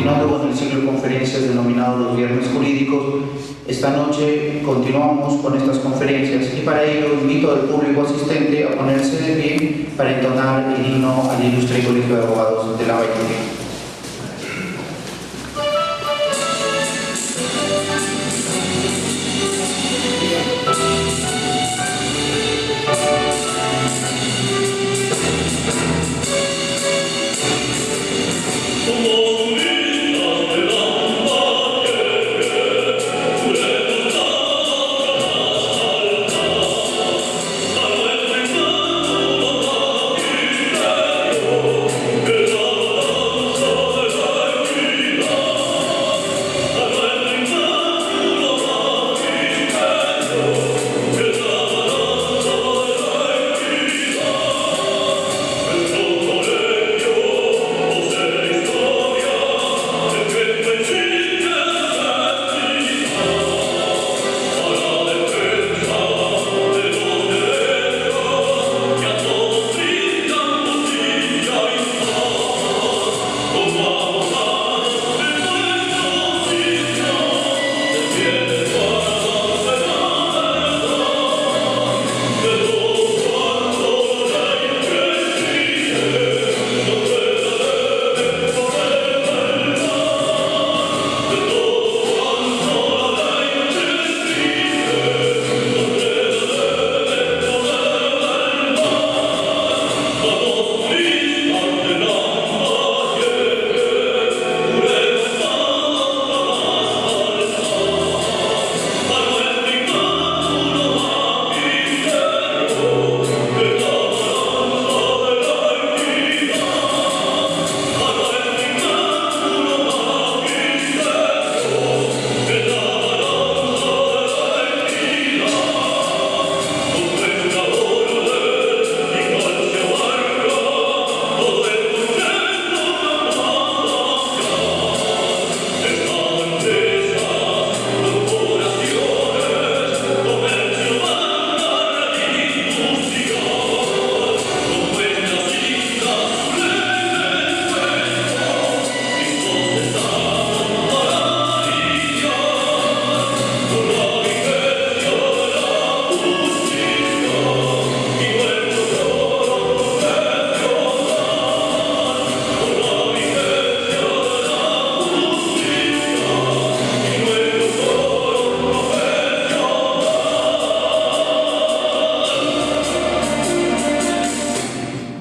continuando con el ciclo de conferencias denominado los Viernes Jurídicos, esta noche continuamos con estas conferencias y para ello invito al público asistente a ponerse de pie para entonar el himno al Ilustre Colegio de Abogados de la Bahía.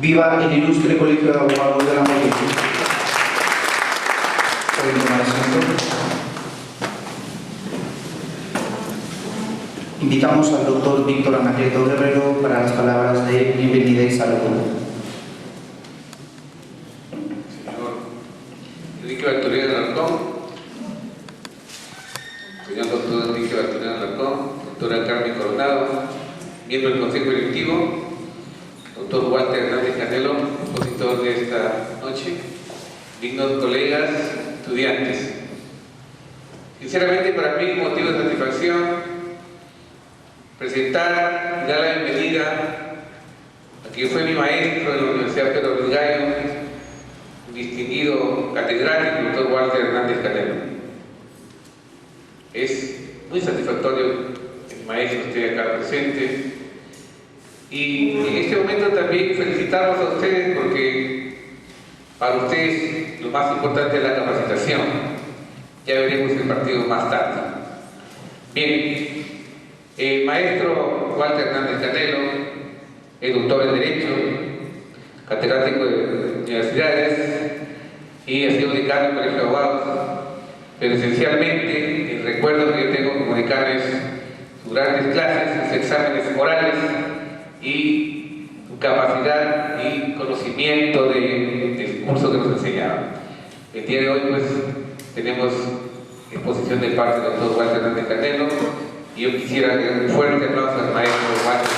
Viva el Ilustre Colegio de Abogados de la Bahía. ¿Pueden tomar asiento? Invitamos al doctor Víctor Anacleto Guerrero para las palabras de bienvenida y saludo. Señor Enrique Bartolina Alarcón, señor doctor Enrique Bartolina Alarcón, doctora Carmen Coronado, miembro del Consejo Directivo, doctor Walter Hernández Canelo, expositor de esta noche, dignos colegas, estudiantes. Sinceramente, para mí es motivo de satisfacción presentar y dar la bienvenida a quien fue mi maestro de la Universidad Pedro Luis Gallo, un distinguido catedrático, el doctor Walter Hernández Canelo. Es muy satisfactorio que el maestro esté acá presente. Y en este momento también felicitarlos a ustedes porque para ustedes lo más importante es la capacitación. Ya veremos el partido más tarde. Bien, el maestro Walter Hernández Canelo es doctor en Derecho, catedrático de universidades y ha sido decano del Colegio de Abogados. Pero esencialmente el recuerdo que yo tengo de comunicarles sus grandes clases, sus exámenes orales y su capacidad y conocimiento del curso que nos enseñaba. El día de hoy pues tenemos exposición de parte del doctor Walter Hernández Canelo y yo quisiera que un fuerte aplauso al maestro Walter.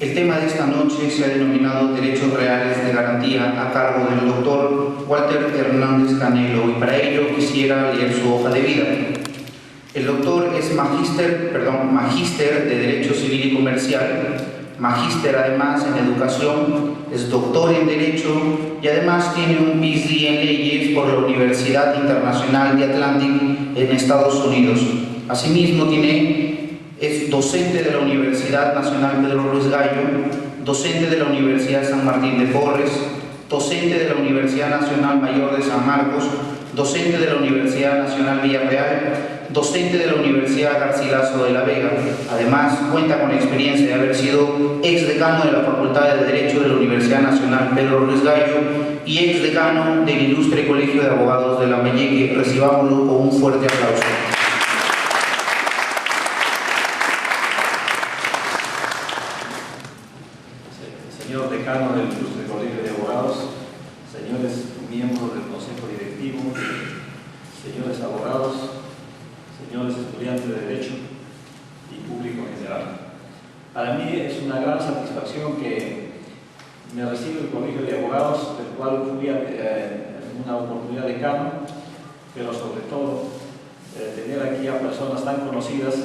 El tema de esta noche se ha denominado Derechos Reales de Garantía a cargo del doctor Walter Hernández Canelo y para ello quisiera leer su hoja de vida. El doctor es magíster de Derecho Civil y Comercial, magíster además en educación, es doctor en Derecho y además tiene un PhD en leyes por la Universidad Internacional de Atlantic en Estados Unidos. Asimismo es docente de la Universidad Nacional Pedro Ruiz Gallo, docente de la Universidad San Martín de Porres, docente de la Universidad Nacional Mayor de San Marcos, docente de la Universidad Nacional Villarreal, docente de la Universidad Garcilaso de la Vega. Además, cuenta con la experiencia de haber sido exdecano de la Facultad de Derecho de la Universidad Nacional Pedro Ruiz Gallo y exdecano del Ilustre Colegio de Abogados de Lambayeque. Recibámoslo con un fuerte aplauso. Señor decano del Ilustre Colegio de Abogados, señores miembros del Consejo Directivo, señores abogados, señores estudiantes de Derecho y público en general. Para mí es una gran satisfacción que me reciba el Colegio de Abogados, del cual fui una oportunidad de decano, pero sobre todo tener aquí a personas tan conocidas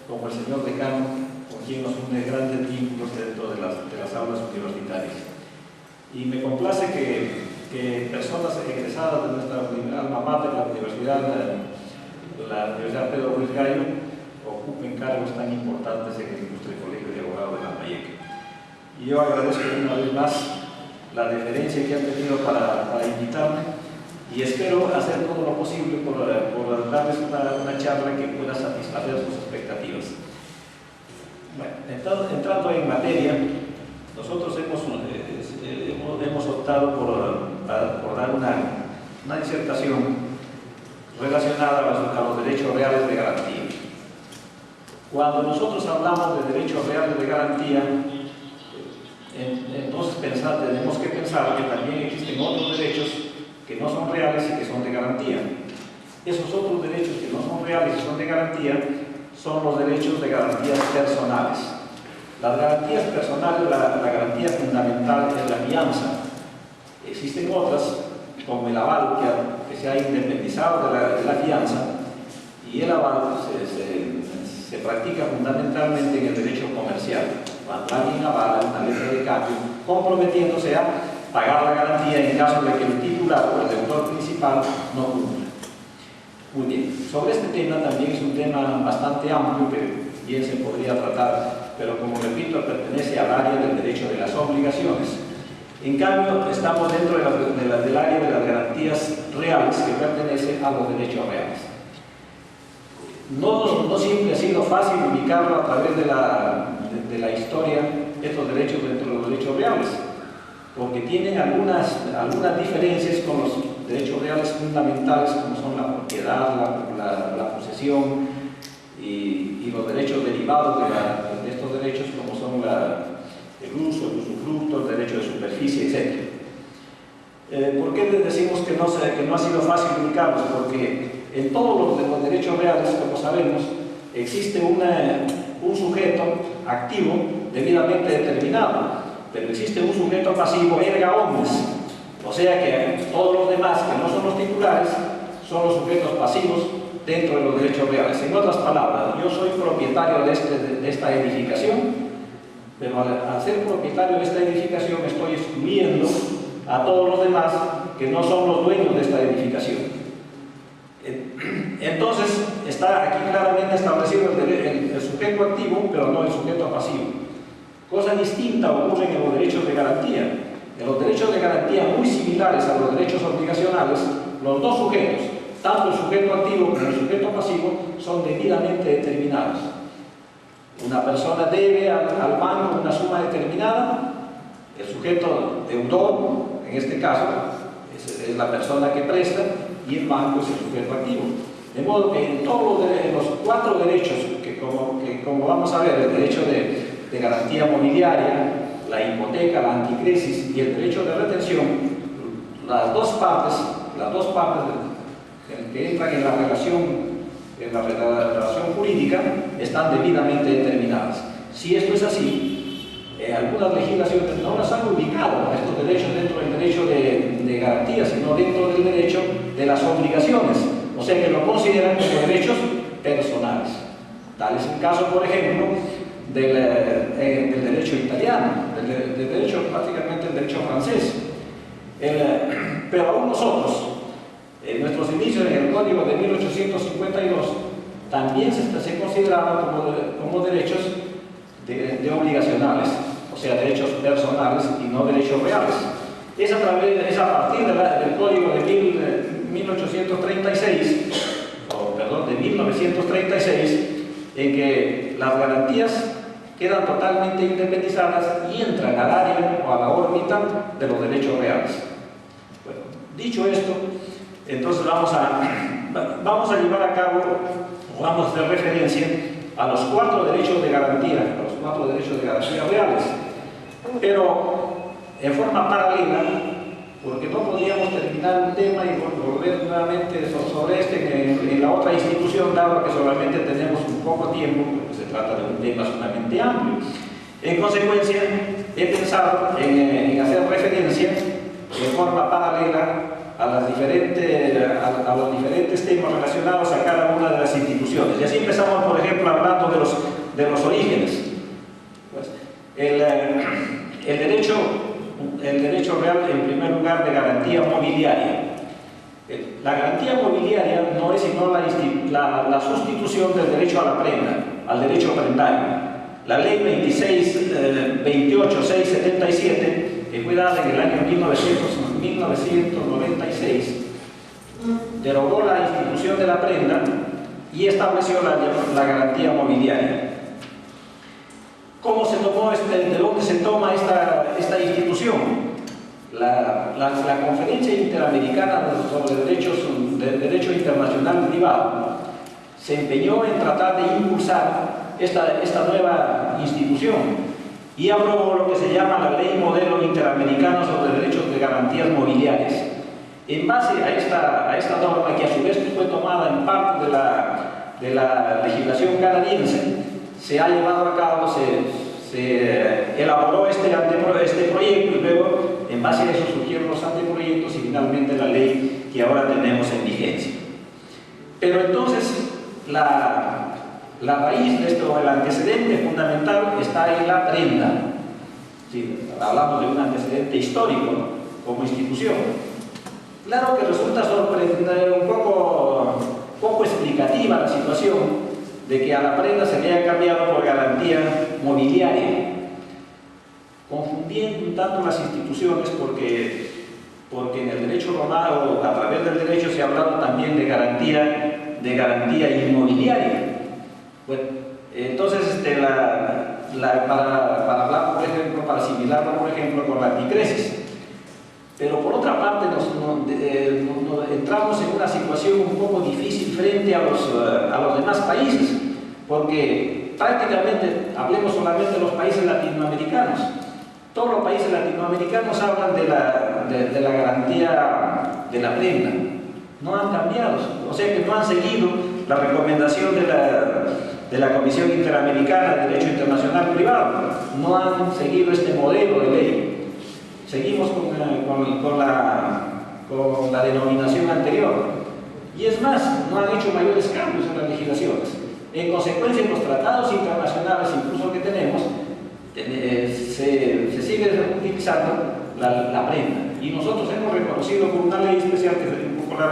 como el señor decano, con quien nos une grandes vínculos dentro de las aulas universitarias. Y me complace que personas egresadas de nuestra alma mater, la Universidad Pedro Ruiz Gallo, ocupen cargos tan importantes en el Ilustre Colegio de Abogados de Lambayeque. Y yo agradezco una vez más la deferencia que han tenido para invitarme y espero hacer todo lo posible por darles una charla que pueda satisfacer sus expectativas. Bueno, entrando en materia, nosotros hemos optado por dar una disertación relacionada a los derechos reales de garantía. Cuando nosotros hablamos de derechos reales de garantía, entonces tenemos que pensar que también existen otros derechos que no son reales y que son de garantía. Esos otros derechos que no son reales y son de garantía son los derechos de garantías personales. Las garantías personales, la garantía fundamental es la fianza. Existen otras, como el aval, que se ha independizado de la fianza, y el aval se practica fundamentalmente en el derecho comercial. Cuando alguien avala una letra de cambio, comprometiéndose a pagar la garantía en caso de que el titular o el deudor principal no cumpla. Muy bien, sobre este tema también es un tema bastante amplio que bien se podría tratar, pero como repito, pertenece al área del derecho de las obligaciones. En cambio, estamos dentro del área de las garantías reales que pertenece a los derechos reales. No siempre ha sido fácil ubicarlo a través de la historia estos derechos dentro de los derechos reales, porque tienen algunas diferencias con los derechos reales fundamentales, como son la propiedad, la posesión y los derechos derivados de estos derechos, como son el uso, el usufructo, el derecho de superficie, etc. ¿Por qué les decimos que no ha sido fácil ubicarlos? Porque en todos los derechos reales, como sabemos, existe un sujeto activo debidamente determinado, pero existe un sujeto pasivo erga omnes, o sea que todos los demás que no son los titulares son los sujetos pasivos dentro de los derechos reales. En otras palabras, yo soy propietario de esta edificación, pero al ser propietario de esta edificación estoy excluyendo a todos los demás que no son los dueños de esta edificación. Entonces está aquí claramente establecido el sujeto activo, pero no el sujeto pasivo. Cosa distinta ocurre en los derechos de garantía. En los derechos de garantía, muy similares a los derechos obligacionales, los dos sujetos, tanto el sujeto activo como el sujeto pasivo, son debidamente determinados. Una persona debe al banco una suma determinada, el sujeto deudor, en este caso, es la persona que presta, y el banco es el sujeto activo. De modo que en todos los cuatro derechos, que como vamos a ver, el derecho de garantía mobiliaria, la hipoteca, la anticrisis y el derecho de retención, las dos partes que entran en la relación jurídica están debidamente determinadas. Si esto es así, algunas legislaciones no las han ubicado a estos derechos dentro del derecho de garantía, sino dentro del derecho de las obligaciones, o sea que lo consideran como derechos personales. Tal es el caso, por ejemplo, del derecho italiano. italiano, del derecho, prácticamente el derecho francés. Pero aún nosotros, en nuestros inicios en el Código de 1852, también se consideraban como derechos de obligacionales, o sea, derechos personales y no derechos reales. Es a partir del Código de 1936, en que las garantías quedan totalmente independizadas y entran al área o a la órbita de los derechos reales. Bueno, dicho esto, entonces vamos a llevar a cabo, o vamos a hacer referencia a los 4 derechos de garantía, reales, pero en forma paralela, porque no podíamos terminar un tema y volver nuevamente sobre en la otra institución, dado que solamente tenemos un poco tiempo, porque se trata de un tema sumamente amplio. En consecuencia, he pensado en hacer referencia en forma paralela a los diferentes temas relacionados a cada una de las instituciones. Y así empezamos, por ejemplo, hablando de los orígenes. Pues, el derecho real, en primer lugar, de garantía mobiliaria. La garantía mobiliaria no es sino la sustitución del derecho a la prenda, al derecho prendario. La ley 28677, que fue dada en el año 1996, derogó la institución de la prenda y estableció la garantía mobiliaria. ¿Cómo se tomó de dónde se toma esta institución? La Conferencia Interamericana sobre Derecho Internacional Privado se empeñó en tratar de impulsar esta nueva institución y aprobó lo que se llama la Ley Modelo Interamericano sobre Derechos de Garantías Mobiliarias. En base a esta norma, que a su vez fue tomada en parte de la legislación canadiense, se ha llevado a cabo, se elaboró este proyecto y luego, en base a eso, surgieron los anteproyectos y finalmente la ley que ahora tenemos en vigencia. Pero entonces, la raíz de esto, el antecedente fundamental está en la prenda. Sí, hablamos de un antecedente histórico, ¿no?, como institución. Claro que resulta sorprendente, un poco explicativa la situación de que a la prenda se le haya cambiado por garantía mobiliaria, confundiendo un tanto las instituciones, porque en el derecho romano, a través del derecho, se ha hablado también de garantía inmobiliaria. Bueno, entonces, para hablar, por ejemplo, para asimilarlo, por ejemplo, con la anticresis. Pero por otra parte, entramos en una situación un poco difícil frente a los demás países, porque prácticamente, hablemos solamente de los países latinoamericanos, todos los países latinoamericanos hablan de la garantía de la prenda, no han cambiado, o sea que no han seguido la recomendación de la Comisión Interamericana de Derecho Internacional Privado, no han seguido este modelo de ley. Seguimos con la denominación anterior. Y es más, no han hecho mayores cambios en las legislaciones. En consecuencia, en los tratados internacionales, incluso que tenemos, se sigue utilizando la prenda. Y nosotros hemos reconocido por una ley especial que es un poco a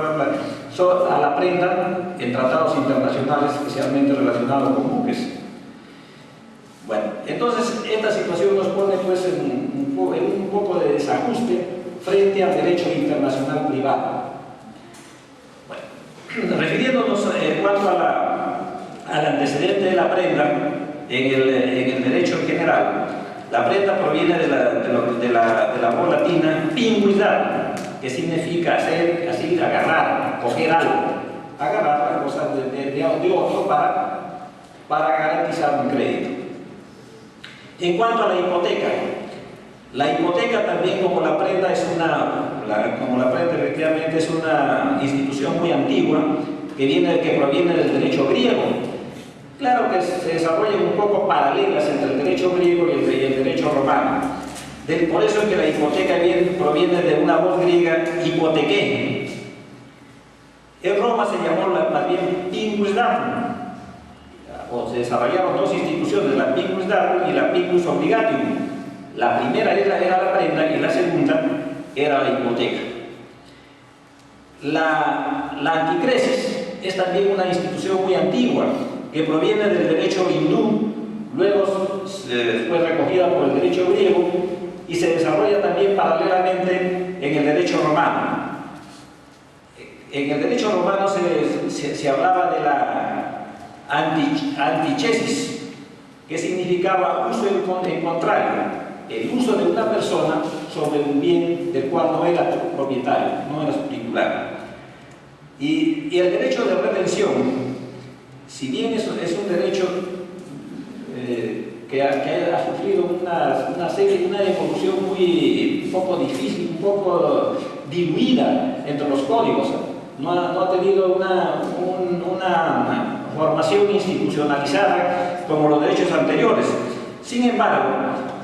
la prenda en tratados internacionales, especialmente relacionados con buques. Bueno, entonces esta situación nos pone pues en un poco de desajuste frente al derecho internacional privado. Bueno, refiriéndonos en cuanto al antecedente de la prenda en el derecho en general, la prenda proviene de la voz latina pinguidad, que significa hacer, así, agarrar, coger algo, agarrar la cosa de otro para garantizar un crédito. En cuanto a la hipoteca también, como la prenda efectivamente es una institución muy antigua que proviene del derecho griego. Claro que se desarrollan un poco paralelas entre el derecho griego y el derecho romano. Por eso es que la hipoteca proviene de una voz griega hipotequé. En Roma se llamó más bien pingus datum, o se desarrollaron dos instituciones, la pingus datum y la pingus obligatium. La primera era la prenda y la segunda era la hipoteca. La anticresis es también una institución muy antigua que proviene del derecho hindú, luego fue recogida por el derecho griego y se desarrolla también paralelamente en el derecho romano. En el derecho romano se hablaba de la antichesis, que significaba uso en contrario, el uso de una persona sobre un bien del cual no era propietario, no era su titular. Y el derecho de retención, si bien es un derecho que ha sufrido una evolución un poco difícil, un poco diluida entre los códigos, no ha tenido una formación institucionalizada como los derechos anteriores. Sin embargo,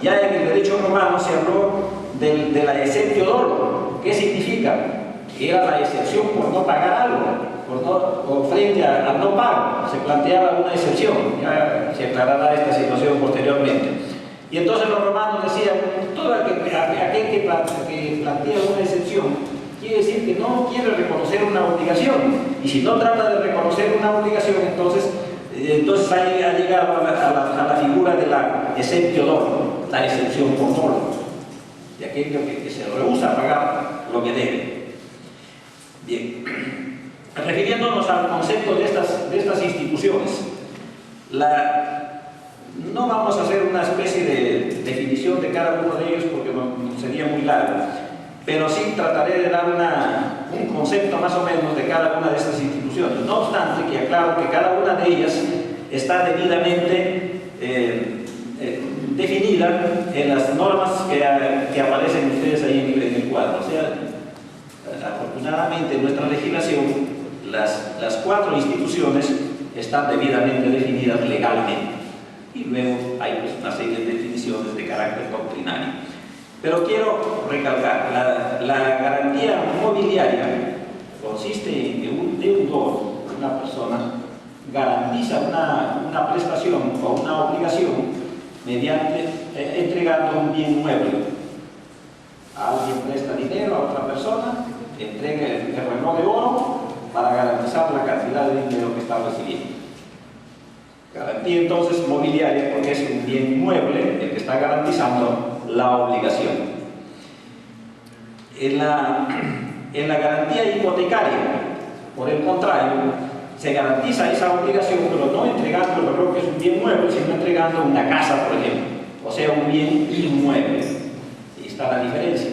ya en el derecho romano se habló de la exceptio dolo. ¿Qué significa? Que era la excepción por no pagar algo, o frente al no pago, se planteaba una excepción. Ya se aclarará esta situación posteriormente. Y entonces los romanos decían, todo aquel que plantea una excepción quiere decir que no quiere reconocer una obligación, y si no trata de reconocer una obligación, entonces ha llegado a la figura de la exceptio dolo, la excepción por dolo, de aquello que se rehúsa a pagar lo que debe. Bien, refiriéndonos al concepto de estas instituciones, no vamos a hacer una especie de definición de cada uno de ellos porque sería muy largo, pero sí trataré de dar un concepto más o menos de cada una de estas instituciones. No obstante, que aclaro que cada una de ellas está debidamente definida en las normas que aparecen ustedes ahí en el cuadro. O sea, afortunadamente en nuestra legislación las 4 instituciones están debidamente definidas legalmente, y luego hay pues una serie de definiciones de carácter doctrinario. Pero quiero recalcar, la garantía mobiliaria consiste en que un deudor, una persona, garantiza una prestación o una obligación mediante entregando un bien mueble. Alguien presta dinero a otra persona, entrega el reloj de oro para garantizar la cantidad de dinero que está recibiendo. Garantía entonces mobiliaria porque es un bien mueble el que está garantizando la obligación. En la garantía hipotecaria, por el contrario, se garantiza esa obligación, pero no entregando el reloj, que es un bien mueble, sino entregando una casa, por ejemplo, o sea, un bien inmueble. Y está la diferencia.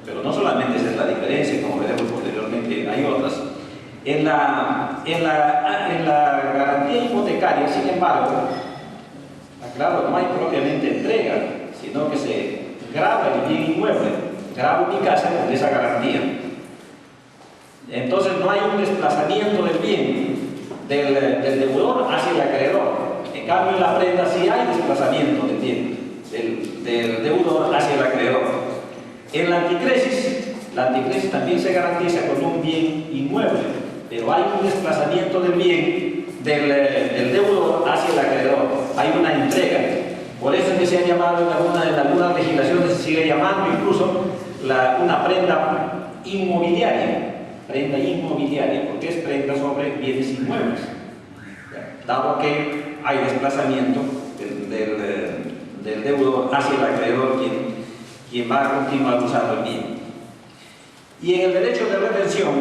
Pero no solamente esa es la diferencia, como veremos posteriormente, hay otras. En la garantía hipotecaria, sin embargo, claro, no hay propiamente entrega, sino que se graba el bien inmueble, grabo mi casa con esa garantía. Entonces no hay un desplazamiento del bien del deudor hacia el acreedor. En cambio, en la prenda sí hay desplazamiento del bien del deudor hacia el acreedor. En la anticresis también se garantiza con un bien inmueble, pero hay un desplazamiento del bien del deudor hacia el acreedor. Hay una entrega. Por eso es que se ha llamado en algunas legislaciones, se sigue llamando incluso una prenda inmobiliaria, porque es prenda sobre bienes inmuebles, dado que hay desplazamiento del deudor hacia el acreedor, quien va a continuar usando el bien. Y en el derecho de retención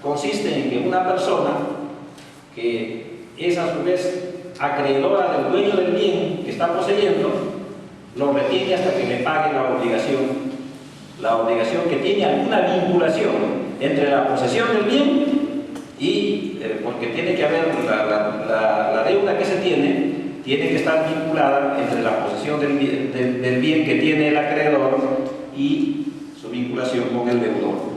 consiste en que una persona que es a su vez acreedora del dueño del bien que está poseyendo, lo retiene hasta que le pague la obligación que tiene alguna vinculación entre la posesión del bien y, porque tiene que haber la deuda que se tiene que estar vinculada entre la posesión del bien que tiene el acreedor y su vinculación con el deudor.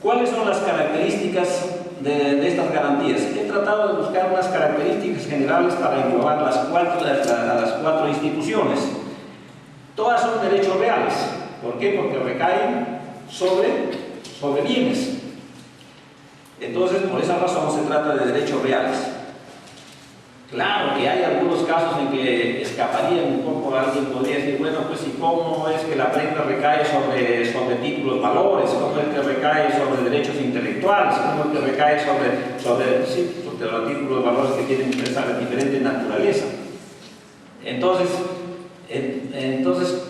¿Cuáles son las características de estas garantías? He tratado de buscar unas características generales para englobar las 4 instituciones. Todas son derechos reales. ¿Por qué? Porque recaen sobre bienes. Entonces, por esa razón se trata de derechos reales. Claro que hay algunos casos en que escaparían un poco, alguien podría decir, bueno, pues ¿y cómo es que la prenda recae sobre títulos valores? ¿Cómo es que recae sobre derechos intelectuales? ¿Cómo es que recae sobre los títulos valores que tienen diferente naturaleza? Entonces,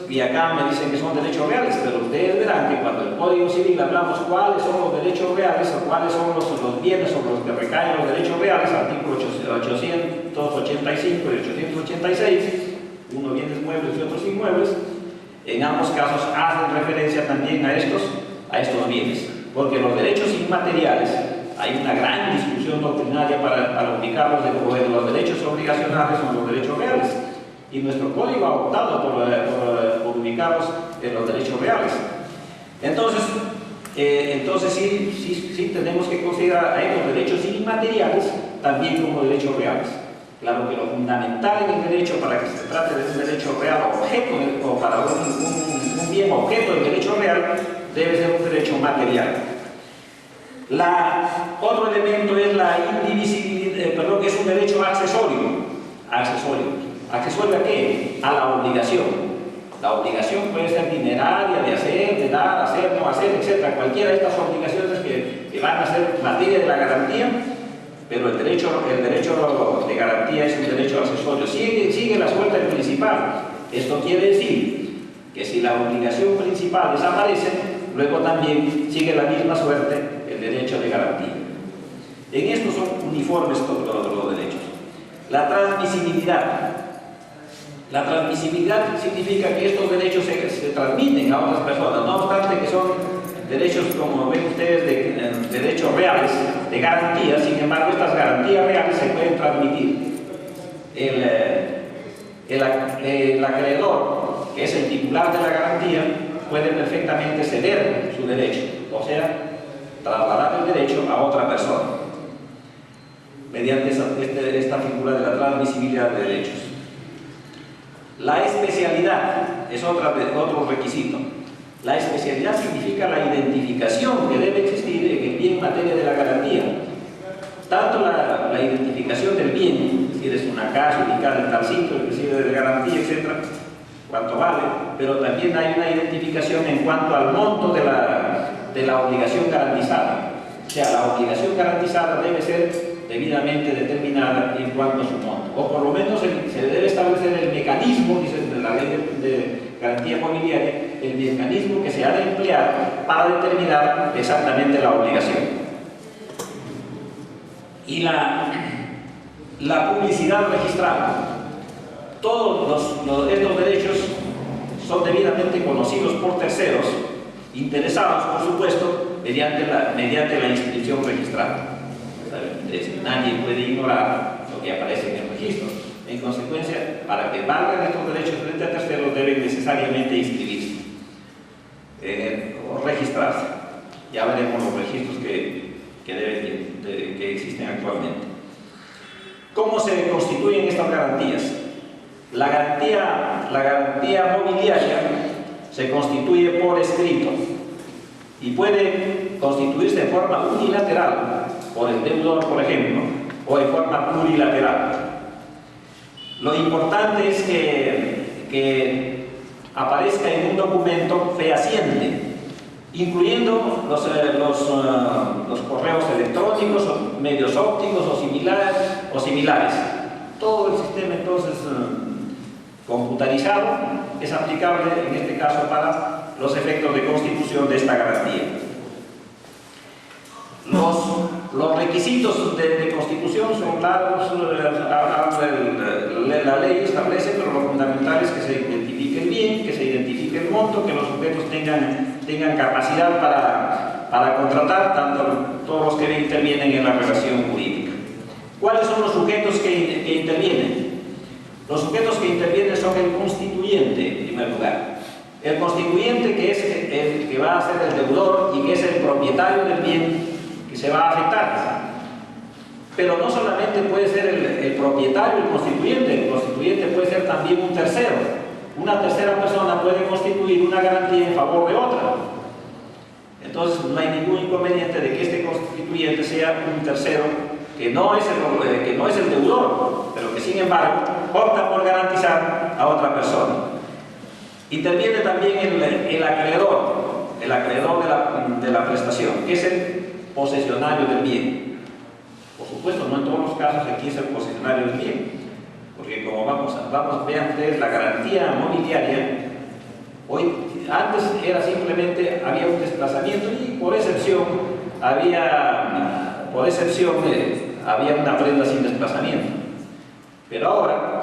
y acá me dicen que son derechos reales, pero ustedes verán que cuando el Código Civil hablamos cuáles son los derechos reales o cuáles son los bienes sobre los que recaen los derechos reales, artículos 885 y 886, uno bienes muebles y otros inmuebles, en ambos casos hacen referencia también a estos bienes, porque los derechos inmateriales, hay una gran discusión doctrinaria para ubicarlos de cómo los derechos obligacionales son los derechos reales. Y nuestro código ha optado por ubicarlos en los derechos reales. Entonces sí tenemos que considerar a estos derechos inmateriales también como derechos reales. Claro que lo fundamental en el derecho, para que se trate de un derecho real o para un bien objeto del derecho real, debe ser un derecho material. Otro elemento es la indivisibilidad, que es un derecho accesorio. ¿Accesorio a qué? A la obligación. La obligación puede ser dineraria, de hacer, de dar, hacer, no hacer, etc. Cualquiera de estas obligaciones que van a ser materia de la garantía, pero el derecho de garantía es un derecho accesorio. Sigue la suerte principal. Esto quiere decir que si la obligación principal desaparece, luego también sigue la misma suerte el derecho de garantía. En esto son uniformes todos los derechos. La transmisibilidad. La transmisibilidad significa que estos derechos se transmiten a otras personas, no obstante que son derechos, como ven ustedes, de derechos reales, de garantías. Sin embargo, estas garantías reales se pueden transmitir. El acreedor, que es el titular de la garantía, puede perfectamente ceder su derecho, o sea, trasladar el derecho a otra persona, mediante esta figura de la transmisibilidad de derechos. La especialidad es otro requisito. La especialidad significa la identificación que debe existir en el bien en materia de la garantía. Tanto la identificación del bien, es decir, es una casa ubicada en tal sitio, el recibe de garantía, etc., cuánto vale, pero también hay una identificación en cuanto al monto de la obligación garantizada. O sea, la obligación garantizada debe ser debidamente determinada en cuanto a su monto, o por lo menos se debe establecer el mecanismo, dice la ley de garantía mobiliaria, el mecanismo que se ha de emplear para determinar exactamente la obligación. Y la publicidad registrada. Todos estos derechos son debidamente conocidos por terceros, interesados, por supuesto, mediante la inscripción registrada. Nadie puede ignorar lo que aparece en el registro. En consecuencia, para que valgan estos derechos frente a terceros, deben necesariamente inscribirse o registrarse. Ya veremos los registros que existen actualmente. ¿Cómo se constituyen estas garantías? La garantía mobiliaria se constituye por escrito y puede constituirse de forma unilateral por el deudor, por ejemplo, o de forma plurilateral. Lo importante es que aparezca en un documento fehaciente, incluyendo los correos electrónicos, o medios ópticos o similares. Todo el sistema, entonces, computarizado es aplicable, en este caso, para los efectos de constitución de esta garantía. Los requisitos de constitución son largos, la ley establece, pero lo fundamental es que se identifique el bien, que se identifique el monto, que los sujetos tengan capacidad para contratar, tanto todos los que intervienen en la relación jurídica. ¿Cuáles son los sujetos que intervienen? Los sujetos que intervienen son el constituyente, en primer lugar. El constituyente, que es el que va a ser el deudor y que es el propietario del bien que se va a afectar. Pero no solamente puede ser el propietario, el constituyente puede ser también un tercero. Una tercera persona puede constituir una garantía en favor de otra. Entonces no hay ningún inconveniente de que este constituyente sea un tercero que no es el deudor, pero que sin embargo opta por garantizar a otra persona. Interviene también el acreedor de la prestación, que es el posesionario del bien. Por supuesto, no en todos los casos aquí es el posesionario del bien, porque como vean ustedes, la garantía mobiliaria, antes era simplemente, había un desplazamiento y por excepción había una prenda sin desplazamiento. Pero ahora,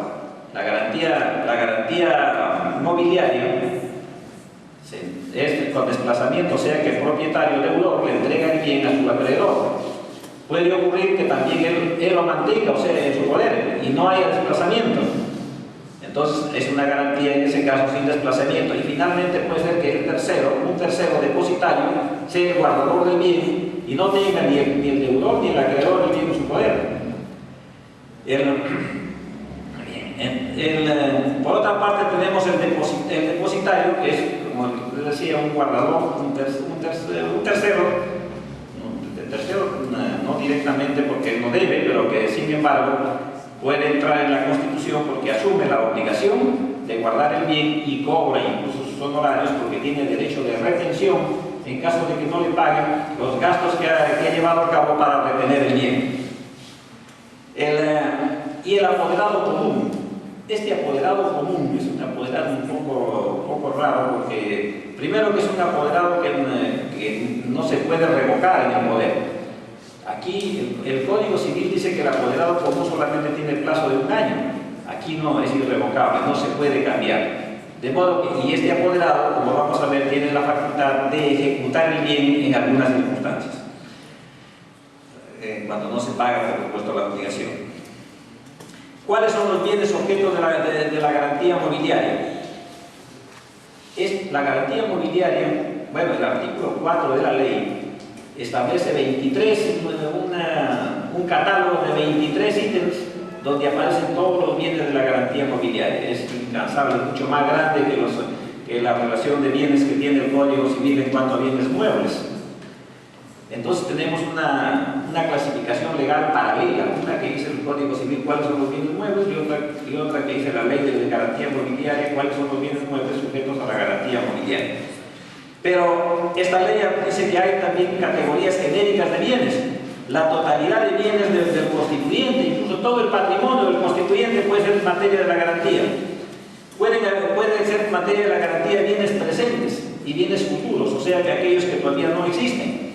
la garantía mobiliaria es con desplazamiento, o sea que el propietario deudor le entrega el bien a su acreedor. Puede ocurrir que también él lo mantenga, o sea, en su poder, y no haya desplazamiento. Entonces, es una garantía en ese caso sin desplazamiento. Y finalmente puede ser que un tercero depositario, sea el guardador del bien y no tenga ni el deudor ni el acreedor del bien en su poder. Por otra parte, tenemos el depositario, que es, como les decía, un guardador, un tercero, no directamente porque él no debe, pero que sin embargo puede entrar en la Constitución porque asume la obligación de guardar el bien y cobra incluso sus honorarios porque tiene derecho de retención en caso de que no le paguen los gastos que ha llevado a cabo para retener el bien. Y el apoderado común. Este apoderado común es un apoderado un poco raro porque primero que es un apoderado que no se puede revocar en el poder. Aquí el Código Civil dice que el apoderado común solamente tiene el plazo de 1 año. Aquí no, es irrevocable, no se puede cambiar. De modo que, y este apoderado, como vamos a ver, tiene la facultad de ejecutar el bien en algunas circunstancias. Cuando no se paga, por supuesto, la obligación. ¿Cuáles son los bienes objetos de la garantía mobiliaria? La garantía mobiliaria, bueno, el artículo 4 de la ley establece un catálogo de 23 ítems donde aparecen todos los bienes de la garantía mobiliaria. Es incansable, mucho más grande que la relación de bienes que tiene el Código Civil en cuanto a bienes muebles. Entonces tenemos una clasificación legal paralela, una que dice el Código Civil cuáles son los bienes muebles y otra que dice la ley de garantía mobiliaria cuáles son los bienes muebles sujetos a la garantía mobiliaria. Pero esta ley dice que hay también categorías genéricas de bienes. La totalidad de bienes del constituyente, incluso todo el patrimonio del constituyente puede ser materia de la garantía. Puede ser materia de la garantía de bienes presentes y bienes futuros, o sea que aquellos que todavía no existen.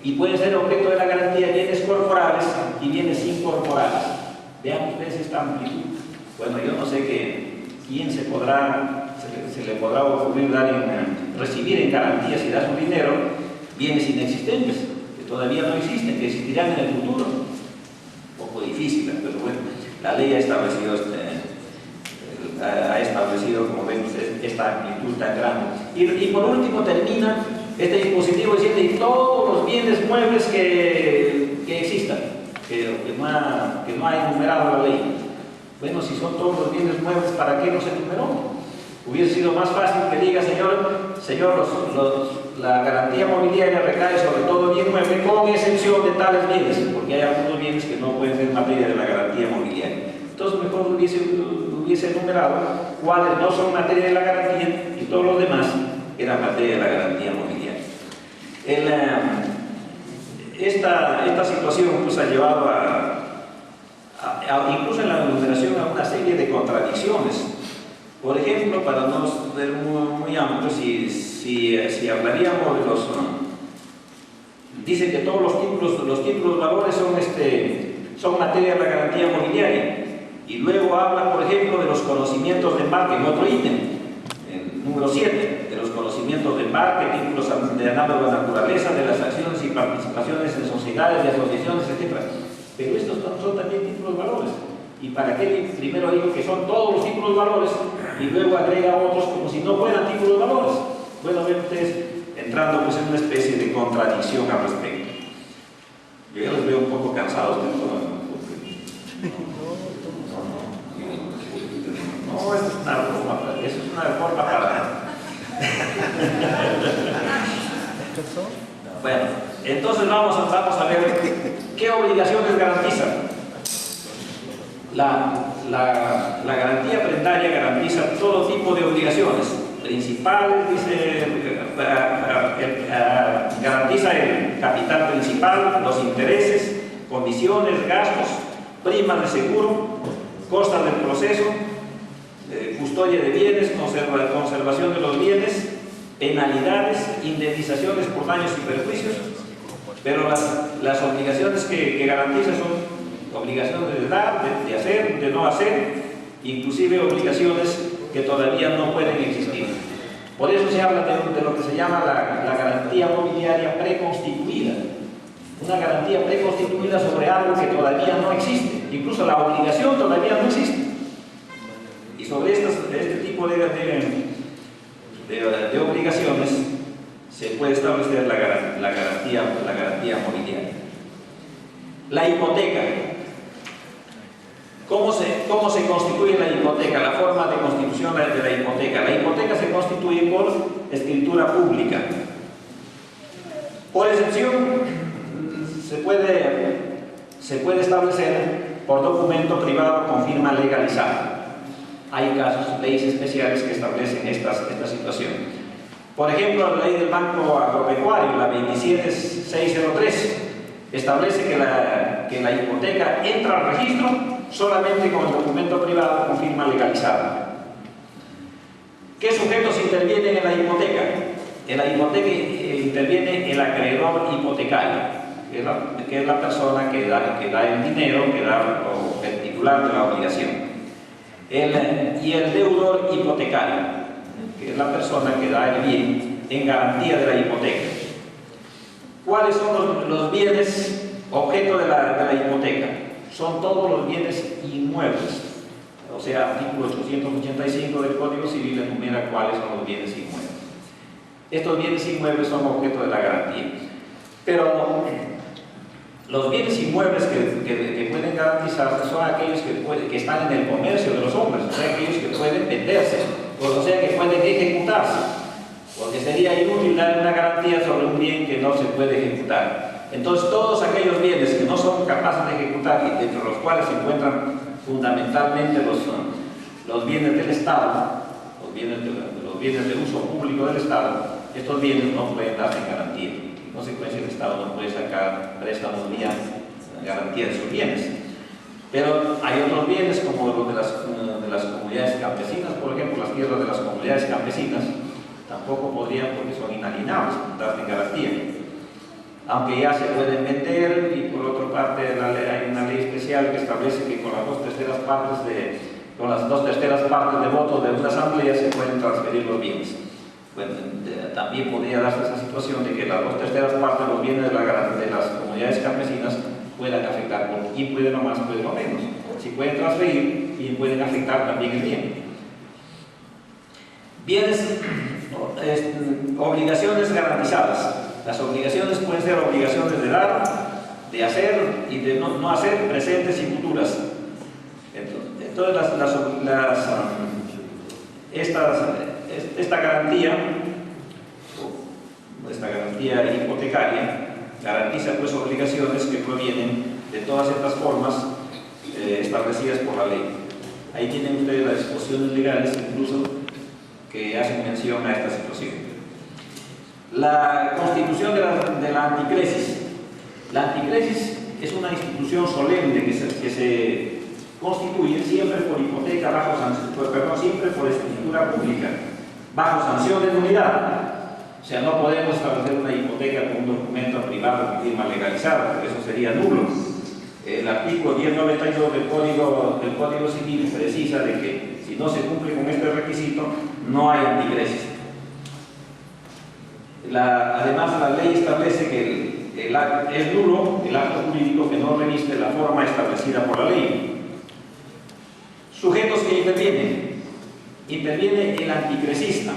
Y pueden ser objeto de la garantía de bienes corporales y bienes incorporales. Vean ustedes esta amplitud. Bueno, yo no sé quién se le podrá ocurrir recibir en garantía si da su dinero bienes inexistentes, que todavía no existen, que existirán en el futuro. Un poco difícil, pero bueno, la ley ha establecido, como ven ustedes, esta amplitud tan grande. Y por último termina este dispositivo diciendo y todos los bienes muebles que existan, que no ha enumerado la ley. Bueno, si son todos los bienes muebles, ¿para qué no se enumeró? Hubiese sido más fácil que diga, señor, la garantía mobiliaria recae sobre todo bien mueble, con excepción de tales bienes, porque hay algunos bienes que no pueden ser materia de la garantía mobiliaria. Entonces mejor hubiese enumerado cuáles no son materia de la garantía y todos los demás eran materia de la garantía mobiliaria. Esta situación pues, ha llevado incluso en la enumeración a una serie de contradicciones. Por ejemplo, para no ser muy amplio, si hablaríamos de dice que todos los títulos valores son materia de la garantía mobiliaria. Y luego habla, por ejemplo, de los conocimientos de embarque, en otro ítem, el número 7, de los conocimientos de embarque, títulos de análoga naturaleza, de las acciones y participaciones en sociedades, de asociaciones, etc. Pero estos son también títulos valores. ¿Y para qué primero digo que son todos los títulos valores y luego agrega otros como si no fueran títulos valores? Bueno, ven ustedes entrando pues en una especie de contradicción al respecto. Yo ya los veo un poco cansados, no, eso es una reforma para... Bueno, entonces vamos a ver qué obligaciones garantizan. La garantía prendaria garantiza todo tipo de obligaciones principales, dice, garantiza el capital principal, los intereses, comisiones, gastos, primas de seguro, costas del proceso, custodia de bienes, conservación de los bienes, penalidades, indemnizaciones por daños y perjuicios, pero las obligaciones que garantiza son obligaciones de dar, de hacer, de no hacer, inclusive obligaciones que todavía no pueden existir. Por eso se habla de lo que se llama la garantía mobiliaria preconstituida. Una garantía preconstituida sobre algo que todavía no existe. Incluso la obligación todavía no existe. Y sobre este tipo de obligaciones se puede establecer la garantía mobiliaria. La hipoteca. ¿Cómo se constituye la hipoteca? La forma de constitución de la hipoteca. La hipoteca se constituye por escritura pública. Por excepción, se puede establecer por documento privado con firma legalizada. Hay casos, leyes especiales que establecen esta situación. Por ejemplo, la ley del Banco Agropecuario, la 27603, establece que la hipoteca entra al registro solamente con el documento privado con firma legalizada. ¿Qué sujetos intervienen en la hipoteca? En la hipoteca interviene el acreedor hipotecario, que es la persona que da el dinero, o el titular de la obligación. Y el deudor hipotecario, que es la persona que da el bien en garantía de la hipoteca. ¿Cuáles son los bienes objeto de la hipoteca? Son todos los bienes inmuebles. O sea, artículo 885 del Código Civil enumera cuáles son los bienes inmuebles. Estos bienes inmuebles son objeto de la garantía. Pero los bienes inmuebles que pueden garantizarse son aquellos que están en el comercio de los hombres, o sea, aquellos que pueden venderse, o sea, que pueden ejecutarse. Porque sería inútil dar una garantía sobre un bien que no se puede ejecutar. Entonces, todos aquellos bienes que no son capaces de ejecutar y entre los cuales se encuentran fundamentalmente los bienes del Estado, los bienes de uso público del Estado, estos bienes no pueden darse en garantía. En consecuencia, el Estado no puede sacar préstamos vía garantía de sus bienes. Pero hay otros bienes como los de las comunidades campesinas, por ejemplo, las tierras de las comunidades campesinas, tampoco podrían, porque son inalienables, darse en garantía. Aunque ya se pueden vender, y por otra parte hay una ley especial que establece que con las dos terceras partes de votos de una asamblea se pueden transferir los bienes. Bueno, también podría darse esa situación de que las dos terceras partes de los bienes de las comunidades campesinas puedan afectar, por quién puede lo más, puede lo menos. Si pueden transferir, bien pueden afectar también el bien. Bienes, obligaciones garantizadas. Las obligaciones pueden ser obligaciones de dar, de hacer y de no hacer, presentes y futuras. Entonces esta garantía hipotecaria garantiza pues obligaciones que provienen de todas estas formas establecidas por la ley. Ahí tienen ustedes las disposiciones legales incluso que hacen mención a esta situación. La constitución de la anticresis. La anticresis es una institución solemne que se constituye siempre por hipoteca, siempre por escritura pública, bajo sanción de nulidad. O sea, no podemos establecer una hipoteca con un documento privado con firma legalizada, porque eso sería nulo. El artículo 1092 del Código Civil precisa de que si no se cumple con este requisito, no hay anticresis. Además, la ley establece que es nulo el acto jurídico que no reviste la forma establecida por la ley. Sujetos que intervienen. Interviene el anticresista,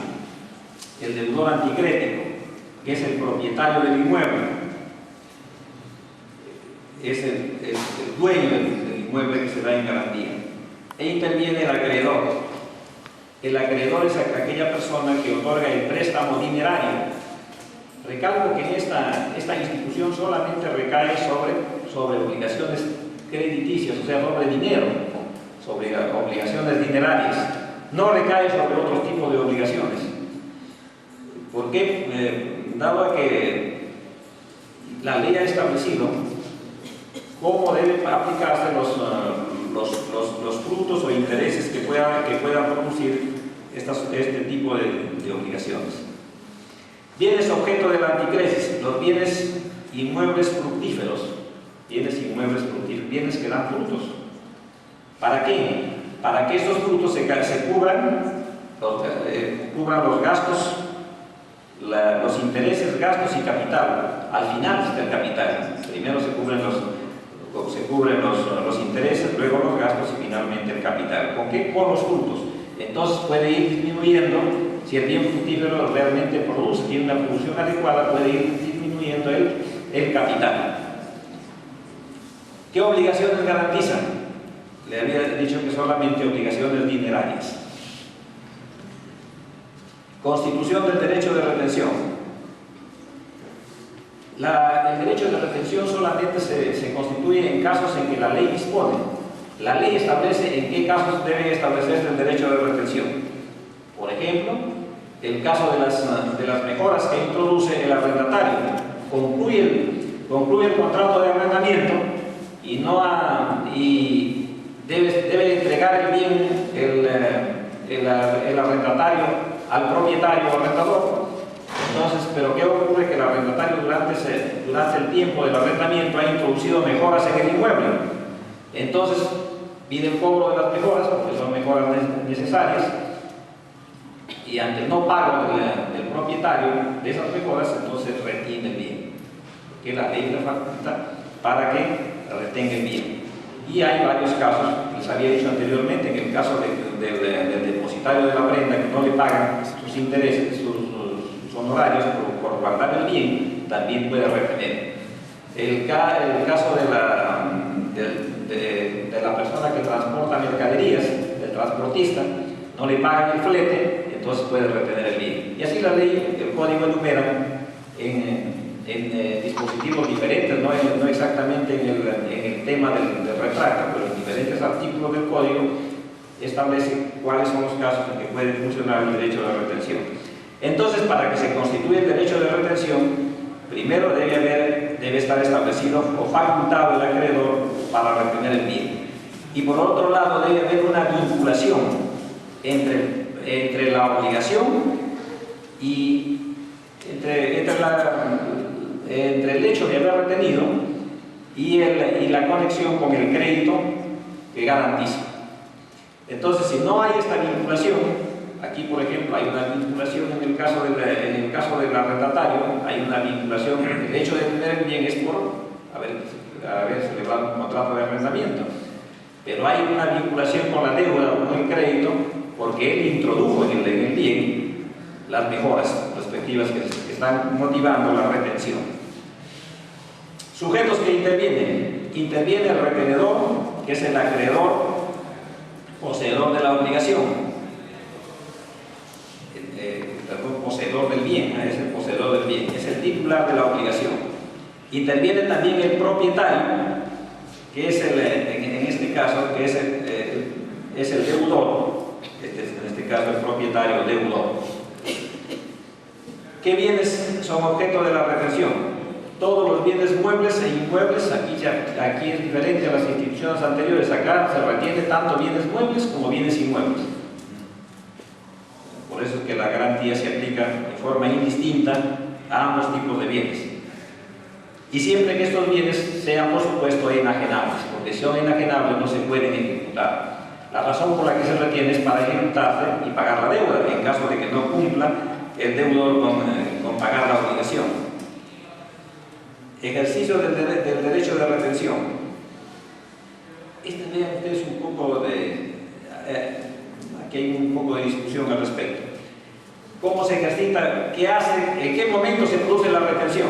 el deudor anticrético, que es el propietario del inmueble, es el dueño del inmueble que se da en garantía. E interviene el acreedor. El acreedor es aquella persona que otorga el préstamo dinerario. Recalco que esta institución solamente recae sobre obligaciones crediticias, o sea, sobre dinero. sobre obligaciones dinerarias, no recae sobre otro tipo de obligaciones. ¿Por qué? Dado que la ley ha establecido cómo deben aplicarse los frutos o intereses que puedan producir este tipo de obligaciones. Bienes objeto de la anticresis, los bienes inmuebles fructíferos, bienes que dan frutos. ¿Para qué? Para que estos frutos se cubran los gastos, los intereses, gastos y capital. Al final está el capital. Primero se cubren los intereses, luego los gastos y finalmente el capital. ¿Con qué? Con los frutos. Entonces puede ir disminuyendo, si el bien fructífero realmente produce, tiene una producción adecuada, puede ir disminuyendo el capital. ¿Qué obligaciones garantizan? Le había dicho que solamente obligaciones dinerarias. Constitución del derecho de retención. El derecho de retención solamente se constituye en casos en que la ley dispone. La ley establece en qué casos debe establecerse el derecho de retención. Por ejemplo, el caso de las mejoras que introduce el arrendatario. Concluye el contrato de arrendamiento y debe entregar el bien el arrendatario al propietario o arrendador. Entonces, ¿pero qué ocurre? Que el arrendatario durante el tiempo del arrendamiento ha introducido mejoras en el inmueble. Entonces, pide el cobro de las mejoras, porque son mejoras necesarias, y ante el no pago del propietario de esas mejoras, entonces retiene el bien. Porque la ley le faculta para que retenga el bien. Y hay varios casos, les había dicho anteriormente, en el caso del depositario de la prenda que no le pagan sus intereses, sus honorarios por guardar el bien, también puede retener. El caso de la persona que transporta mercaderías, del transportista, no le pagan el flete, entonces puede retener el bien. Y así la ley, el código enumera en dispositivos diferentes, no exactamente en el tema del retracto, pero en diferentes artículos del código establece cuáles son los casos en que puede funcionar el derecho de retención. Entonces, para que se constituya el derecho de retención, primero debe estar establecido o facultado el acreedor para retener el bien. Y por otro lado, debe haber una vinculación entre la obligación y entre el hecho de haber retenido y la conexión con el crédito que garantiza. Entonces, si no hay esta vinculación, aquí por ejemplo hay una vinculación en el caso del arrendatario, hay una vinculación, el hecho de tener el bien es por haber celebrado un contrato de arrendamiento, pero hay una vinculación con la deuda o con el crédito porque él introdujo en el bien las mejoras respectivas que están motivando la retención. Sujetos que intervienen. Interviene el retenedor, que es el acreedor poseedor de la obligación. Poseedor del bien, es el poseedor del bien, es el titular de la obligación. Interviene también el propietario, que es en este caso, que es el deudor, en este caso el propietario deudor. ¿Qué bienes son objeto de la retención? Todos los bienes muebles e inmuebles. Aquí es diferente a las instituciones anteriores. Acá se retiene tanto bienes muebles como bienes inmuebles. Por eso es que la garantía se aplica de forma indistinta a ambos tipos de bienes. Y siempre que estos bienes sean, por supuesto, enajenables, porque si son enajenables no se pueden ejecutar. La razón por la que se retiene es para ejecutarse y pagar la deuda, en caso de que no cumpla el deudor con pagar la obligación. Ejercicio del derecho de retención. Vean ustedes un poco aquí hay un poco de discusión al respecto. ¿Cómo se ejercita? ¿Qué hace? ¿En qué momento se produce la retención?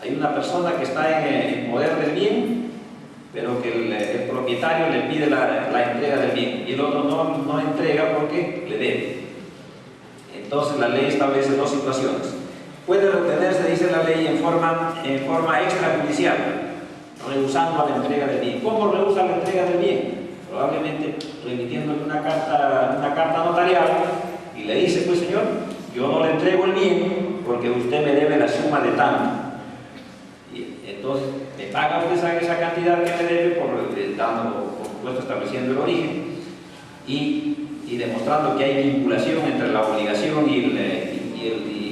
Hay una persona que está en poder del bien, pero que el propietario le pide la entrega del bien y el otro no entrega porque le debe. Entonces la ley establece dos situaciones. Puede retenerse, dice la ley, en forma extrajudicial, rehusando la entrega del bien. ¿Cómo rehúsa la entrega del bien? probablemente remitiéndole una carta notarial, y le dice, pues señor, yo no le entrego el bien porque usted me debe la suma de tanto. Y entonces, me paga usted esa cantidad que me debe por supuesto, estableciendo el origen y demostrando que hay vinculación entre la obligación y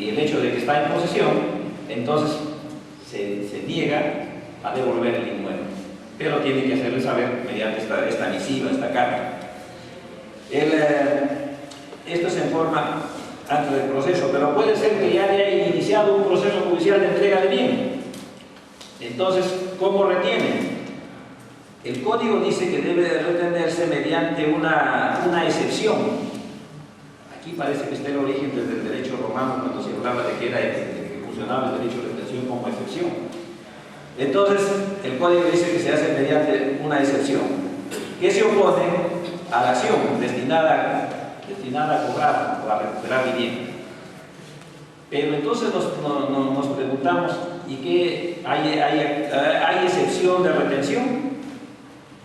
el hecho de que está en posesión. Entonces, se niega a devolver el inmueble, pero tiene que hacerle saber mediante esta misiva, esta carta. Esto se informa antes del proceso, pero puede ser que ya haya iniciado un proceso judicial de entrega de bien. Entonces, ¿cómo retiene? El código dice que debe de retenerse mediante una excepción. Aquí parece que está el origen desde el derecho romano, cuando se hablaba de que funcionaba el derecho de retención como excepción. Entonces, el código dice que se hace mediante una excepción, que se opone a la acción destinada a cobrar o a recuperar vivienda. Pero entonces nos preguntamos, ¿y qué hay excepción de retención?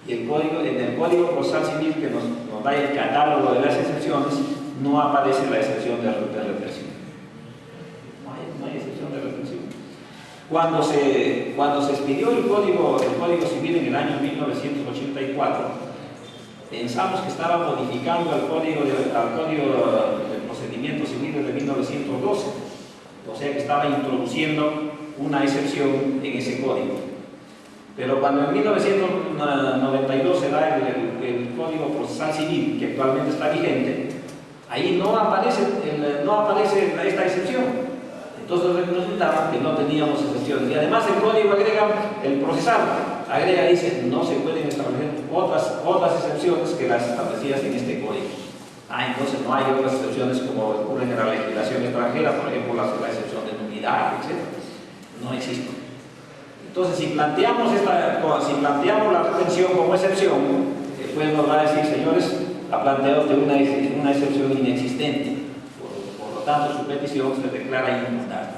Y en el Código Procesal Civil, que nos da el catálogo de las excepciones, no aparece la excepción de retención. No hay excepción de retención. Cuando se expidió el Código Civil en el año 1984, pensamos que estaba modificando al Código de Procedimientos Civiles de 1912, o sea que estaba introduciendo una excepción en ese código. Pero cuando en 1992 se da el Código Procesal Civil, que actualmente está vigente, ahí no aparece esta excepción. Entonces resultaba que no teníamos excepciones. Y además el código agrega, el procesal agrega, dice, no se pueden establecer otras excepciones que las establecidas en este código. Entonces no hay otras excepciones como ocurren en la legislación extranjera, por ejemplo la excepción de nulidad, etc. No existe. Entonces si planteamos la retención como excepción, el juez nos va a decir, señores, ha planteado usted una excepción inexistente. Por lo tanto, su petición se declara inmutable.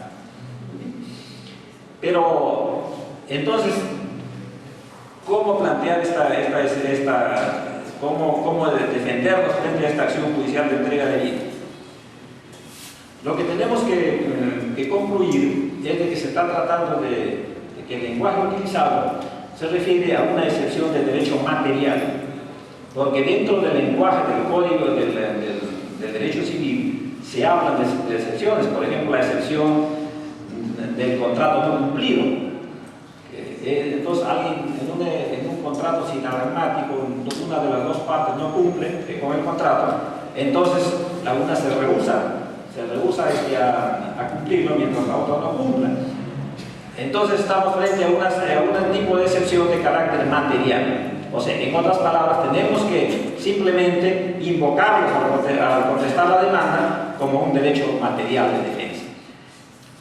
Pero, entonces, ¿cómo plantear cómo defendernos frente a esta acción judicial de entrega de bien? Lo que tenemos que concluir es de que se está tratando de que el lenguaje utilizado se refiere a una excepción de derecho material, porque dentro del lenguaje del código del derecho civil se hablan de excepciones, por ejemplo la excepción del contrato no cumplido. Entonces alguien en un contrato sinagmático, una de las dos partes no cumple con el contrato, entonces la una se rehúsa a cumplirlo mientras la otra no cumpla. Entonces estamos frente a un tipo de excepción de carácter material. O sea, en otras palabras, tenemos que simplemente invocarlos al contestar la demanda como un derecho material de defensa.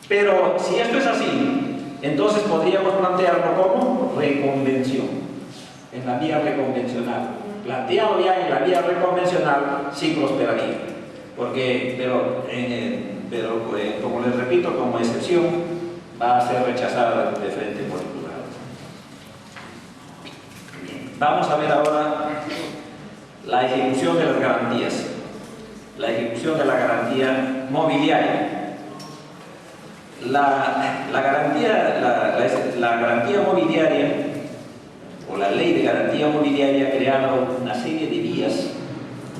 Pero si esto es así, entonces podríamos plantearlo como reconvención, en la vía reconvencional. Planteado ya en la vía reconvencional, sí prosperaría. Pero como les repito, como excepción, va a ser rechazada de frente por el juzgado. Vamos a ver ahora la ejecución de las garantías. La ejecución de la garantía mobiliaria. La garantía mobiliaria, o la ley de garantía mobiliaria, ha creado una serie de vías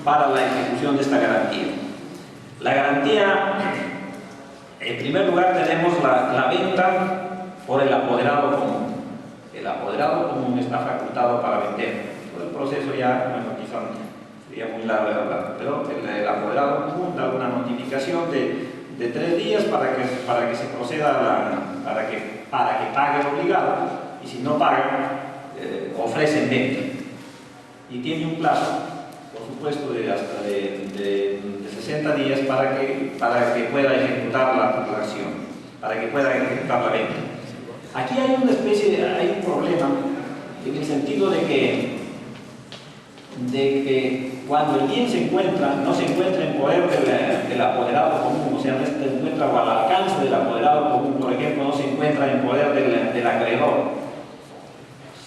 para la ejecución de esta garantía. La garantía, en primer lugar, tenemos la venta por el apoderado común. El apoderado común está facultado para vender. Todo el proceso ya, quizá sería muy largo de hablar, pero el apoderado común da una notificación de 3 días para que se proceda para que pague el obligado, y si no paga, ofrecen venta. Y tiene un plazo, por supuesto, de 60 días para que pueda ejecutar la acción, para que pueda ejecutar la venta. Aquí hay un problema en el sentido de que cuando el bien no se encuentra en poder del apoderado común, o sea, no se encuentra al alcance del apoderado común, por ejemplo, no se encuentra en poder del acreedor,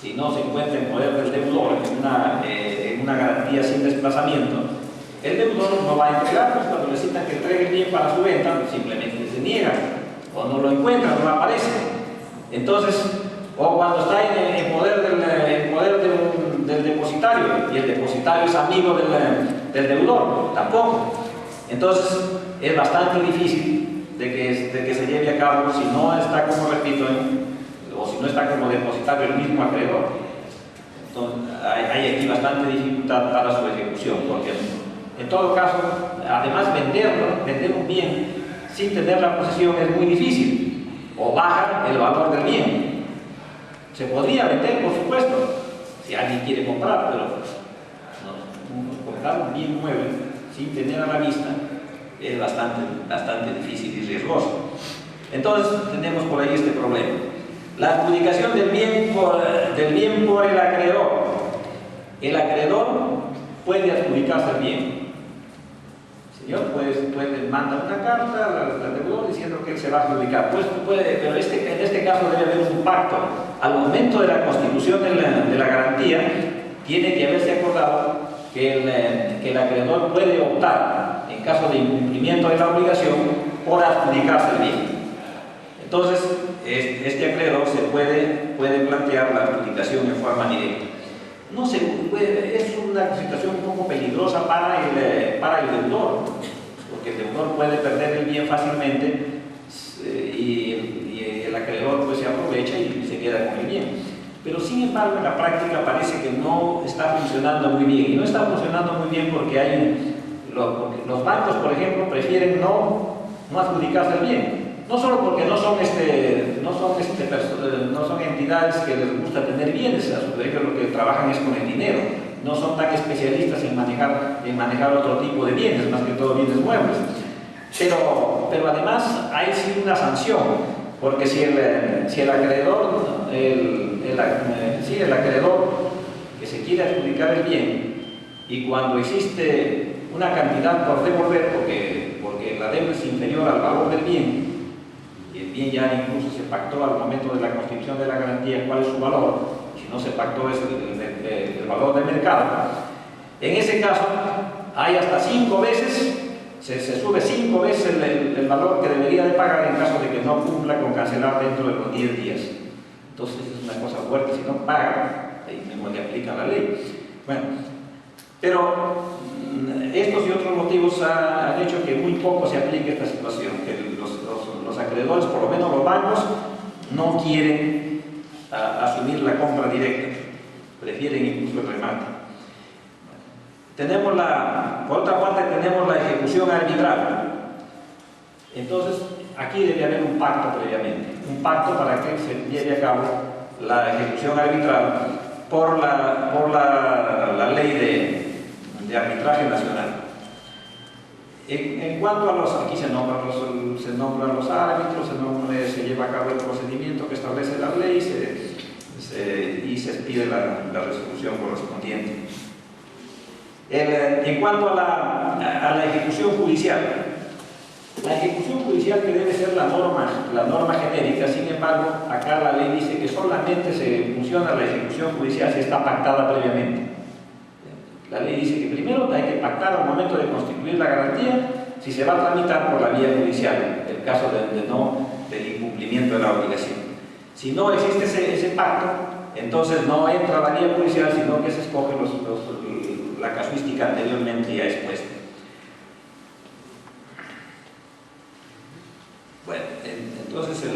si no se encuentra en poder del deudor en una garantía sin desplazamiento, el deudor no va a entregar, pues cuando necesitan que entregue el bien para su venta, pues simplemente se niega, o no lo encuentra, no aparece. Entonces, o cuando está en poder del depositario, y el depositario es amigo del deudor, tampoco. Entonces, es bastante difícil de que se lleve a cabo si no está, como repito, o si no está como depositario el mismo acreedor. Entonces, hay aquí bastante dificultad para su ejecución, porque en todo caso, además vender un bien sin tener la posesión es muy difícil, o baja el valor del bien. Se podría vender, por supuesto, si alguien quiere comprar, pero comprar un bien mueble sin tener a la vista es bastante difícil y riesgoso. Entonces tenemos por ahí este problema. La adjudicación del bien por el acreedor. El acreedor puede adjudicarse el bien. El señor manda una carta al deudor diciendo que él se va a adjudicar. Pues puede, pero en este caso debe haber un pacto. Al momento de la constitución de la garantía, tiene que haberse acordado que el acreedor puede optar, en caso de incumplimiento de la obligación, por adjudicarse el bien. Entonces, este acreedor se puede plantear la adjudicación en forma directa. No se puede, es una situación un poco peligrosa para el deudor, porque el deudor puede perder el bien fácilmente y el acreedor pues se aprovecha y se queda con el bien. Pero sin embargo en la práctica parece que no está funcionando muy bien, y no está funcionando muy bien porque los bancos, por ejemplo, prefieren no adjudicarse el bien. No solo porque no son entidades que les gusta tener bienes, a su vez lo que trabajan es con el dinero, no son tan especialistas en manejar otro tipo de bienes, más que todo bienes muebles. Pero además hay sí una sanción, porque si el acreedor que se quiere adjudicar el bien, y cuando existe una cantidad por devolver, porque la deuda es inferior al valor del bien, el bien ya incluso se pactó al momento de la constitución de la garantía cuál es su valor, si no se pactó es el valor del mercado. En ese caso hay hasta 5 veces, se sube 5 veces el valor que debería de pagar en caso de que no cumpla con cancelar dentro de los 10 días. Entonces es una cosa fuerte, si no paga, ahí mismo le aplica la ley. Bueno, pero estos y otros motivos han hecho que muy poco se aplique esta situación, que los acreedores, por lo menos los bancos, no quieren asumir la compra directa, prefieren incluso el remate. Por otra parte tenemos la ejecución arbitral. Entonces aquí debe haber un pacto previamente, un pacto para que se lleve a cabo la ejecución arbitral por la ley de arbitraje nacional. En cuanto a aquí se nombran los árbitros, se lleva a cabo el procedimiento que establece la ley y se pide la resolución correspondiente. En cuanto a la ejecución judicial, que debe ser la norma genérica, sin embargo, acá la ley dice que solamente se funciona la ejecución judicial si está pactada previamente. La ley dice que primero hay que pactar al momento de constituir la garantía si se va a tramitar por la vía judicial, el caso del incumplimiento de la obligación. Si no existe ese pacto, entonces no entra a la vía judicial, sino que se escoge la casuística anteriormente ya expuesta. Bueno, entonces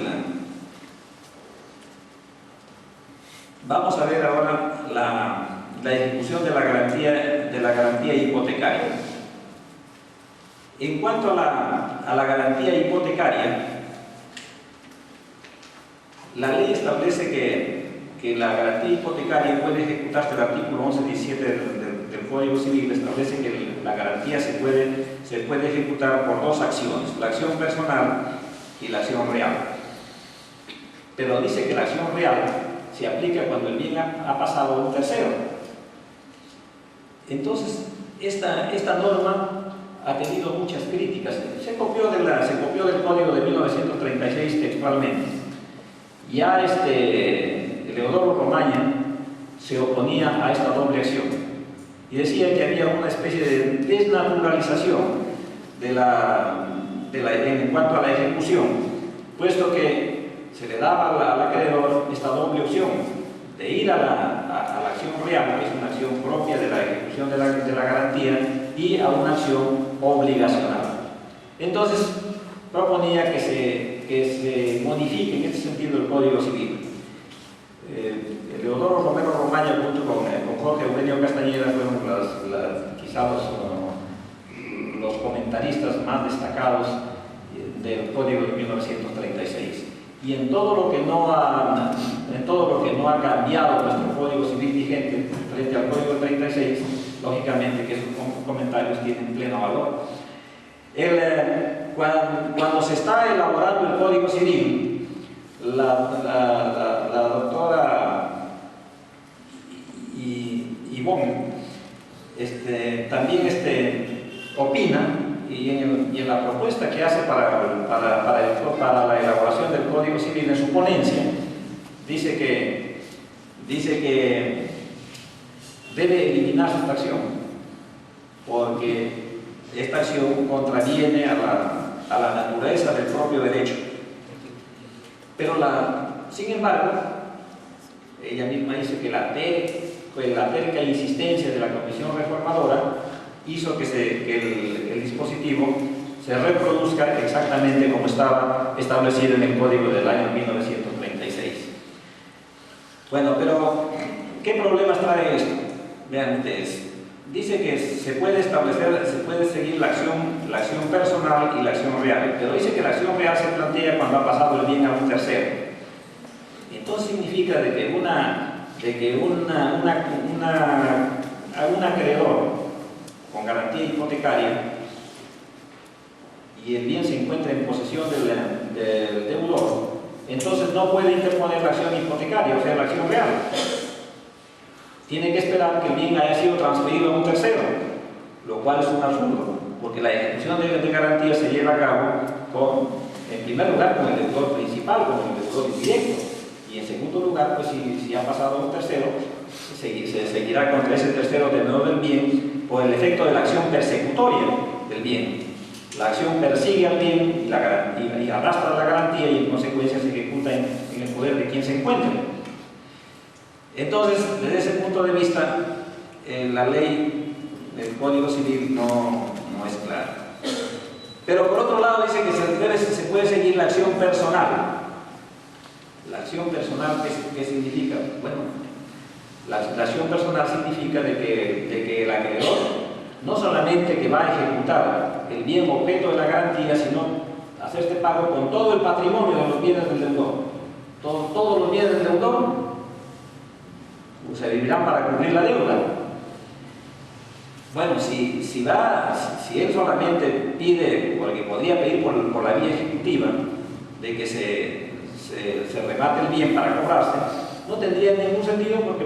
vamos a ver ahora la ejecución de la garantía hipotecaria. En cuanto a la garantía hipotecaria, la ley establece que la garantía hipotecaria puede ejecutarse. El artículo 11.17 del Código Civil establece que la garantía se puede ejecutar por 2 acciones, la acción personal y la acción real. Pero dice que la acción real se aplica cuando el bien ha pasado a un tercero. Entonces, esta norma ha tenido muchas críticas. Se copió del Código de 1936 textualmente. Ya Leodoro Romaña, se oponía a esta doble acción y decía que había una especie de desnaturalización en cuanto a la ejecución, puesto que se le daba al acreedor esta doble opción de ir a la acción real, que es una acción propia de la ejecución de la garantía, y a una acción obligacional. Entonces proponía que se modifique en este sentido el Código Civil. Leodoro Romero Romaña junto con Jorge Eugenio Castañeda fueron quizá los comentaristas más destacados del Código de 1936. Y en todo lo que no ha cambiado nuestro Código Civil vigente frente al Código del 36, lógicamente que esos comentarios tienen pleno valor. Cuando se está elaborando el Código Civil, la doctora Ivonne también opina, y en la propuesta que hace para la elaboración del Código Civil en su ponencia, dice que debe eliminarse esta acción, porque esta acción contraviene a la naturaleza del propio derecho. Pero sin embargo, ella misma dice que la terca insistencia de la Comisión Reformadora hizo que el dispositivo se reproduzca exactamente como estaba establecido en el Código del año 1936. Bueno, pero ¿qué problemas trae esto? Vean ustedes. Dice que se puede seguir la acción personal y la acción real, pero dice que la acción real se plantea cuando ha pasado el bien a un tercero. Entonces significa de que un acreedor con garantía hipotecaria y el bien se encuentra en posesión del deudor, entonces no puede interponer la acción hipotecaria, o sea, la acción real. Tiene que esperar que el bien haya sido transferido a un tercero, lo cual es un absurdo, porque la ejecución de garantía se lleva a cabo en primer lugar con el deudor principal, con el deudor indirecto, y en segundo lugar, pues si ha pasado a un tercero, se seguirá contra ese tercero tenedor del bien por el efecto de la acción persecutoria del bien. La acción persigue al bien y arrastra la garantía y en consecuencia se ejecuta en el poder de quien se encuentre. Entonces, desde ese punto de vista, la ley del Código Civil no es clara. Pero por otro lado dice que se puede seguir la acción personal. La acción personal, ¿qué significa? Bueno, la acción personal significa de que el acreedor no solamente que va a ejecutar el bien objeto de la garantía, sino hacer este pago con todo el patrimonio de los bienes del deudor. Todos los bienes del deudor servirán para cubrir la deuda. Bueno, si él solamente pide, porque podría pedir por la vía ejecutiva, de que se remate el bien para cobrarse, no tendría ningún sentido porque,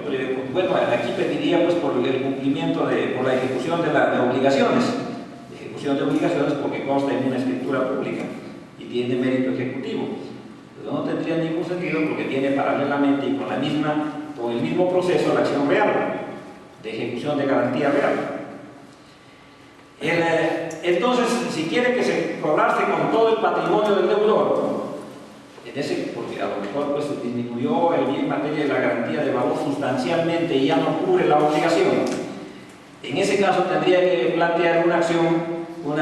bueno, aquí pediría pues por el cumplimiento por la ejecución de obligaciones. Ejecución de obligaciones porque consta en una escritura pública y tiene mérito ejecutivo. Pero no tendría ningún sentido porque tiene paralelamente y con el mismo proceso la acción real, de ejecución de garantía real. Entonces, si quiere que se cobrase con todo el patrimonio del deudor, porque a lo mejor pues, se disminuyó el bien en materia de la garantía de valor sustancialmente y ya no cubre la obligación, en ese caso tendría que plantear una acción un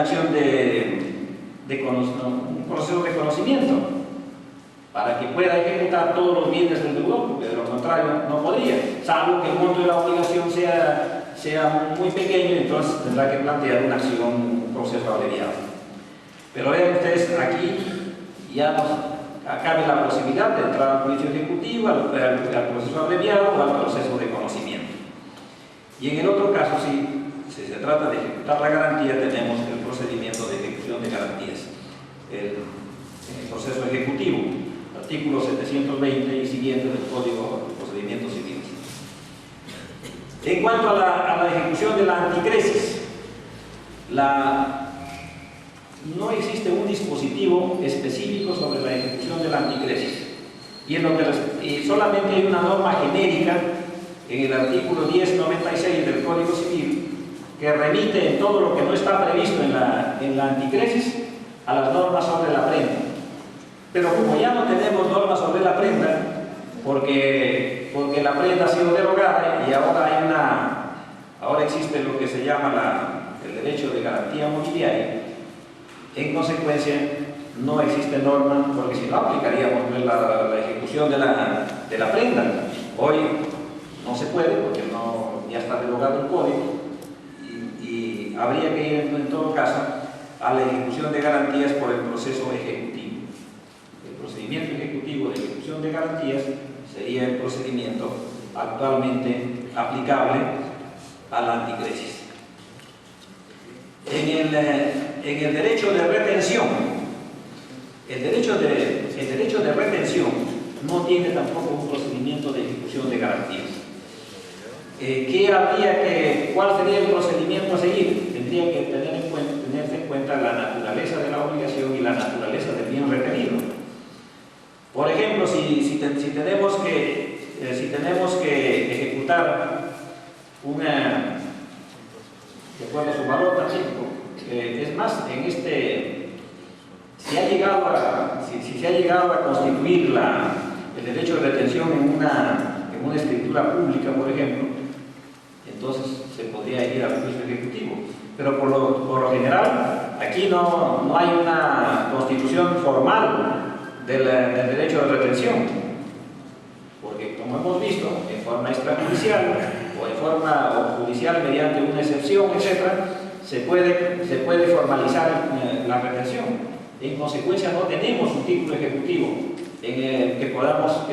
proceso de conocimiento para que pueda ejecutar todos los bienes del deudor, porque de lo contrario no podría, salvo que el monto de la obligación sea muy pequeño, entonces tendrá que plantear una acción, un proceso abreviado. Pero vean ustedes, aquí ya cabe la posibilidad de entrar al juicio ejecutivo, al proceso abreviado o al proceso de conocimiento. Y en el otro caso, si se trata de ejecutar la garantía, tenemos el procedimiento de ejecución de garantías, el proceso ejecutivo, artículo 720 y siguientes del Código de Procedimientos Civiles. En cuanto a la ejecución de la anticresis, no existe un dispositivo específico sobre la ejecución de la anticresis y solamente hay una norma genérica en el artículo 1096 del Código Civil, que remite en todo lo que no está previsto en la anticresis a las normas sobre la prenda. Pero como ya no tenemos normas sobre la prenda, porque la prenda ha sido derogada y ahora existe lo que se llama el derecho de garantía mobiliaria, en consecuencia no existe norma, porque si no aplicaríamos pues, la ejecución de la prenda. Hoy no se puede porque ya está derogado el código y habría que ir en todo caso a la ejecución de garantías por el proceso ejecutivo. El procedimiento ejecutivo de ejecución de garantías sería el procedimiento actualmente aplicable a la anticresis. En el derecho de retención, el derecho de retención no tiene tampoco un procedimiento de ejecución de garantías. ¿Cuál sería el procedimiento a seguir? Tendría que tenerse en cuenta la naturaleza de la obligación y la naturaleza del bien retenido. Por ejemplo, si tenemos que ejecutar de acuerdo a su valor pacífico, es más, si se ha llegado a constituir el derecho de retención en una escritura pública, por ejemplo, entonces se podría ir al juicio ejecutivo. Pero por lo general, aquí no hay una constitución formal del derecho de retención, porque como hemos visto, en forma extrajudicial o en forma judicial mediante una excepción, etc., se puede formalizar la retención. En consecuencia, no tenemos un título ejecutivo que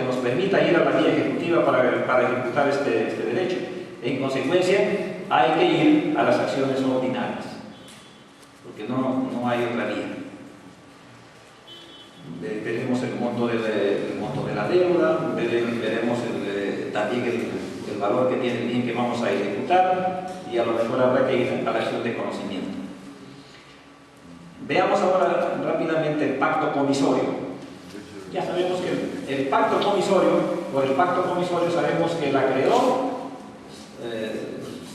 nos permita ir a la vía ejecutiva para ejecutar este derecho. En consecuencia, hay que ir a las acciones ordinarias, porque no hay otra vía. Veremos el monto de la deuda, veremos también el valor que tiene el bien que vamos a ejecutar, y a lo mejor habrá que ir a la acción de conocimiento. Veamos ahora rápidamente el pacto comisorio. Ya sabemos que el pacto comisorio, por el pacto comisorio sabemos que el acreedor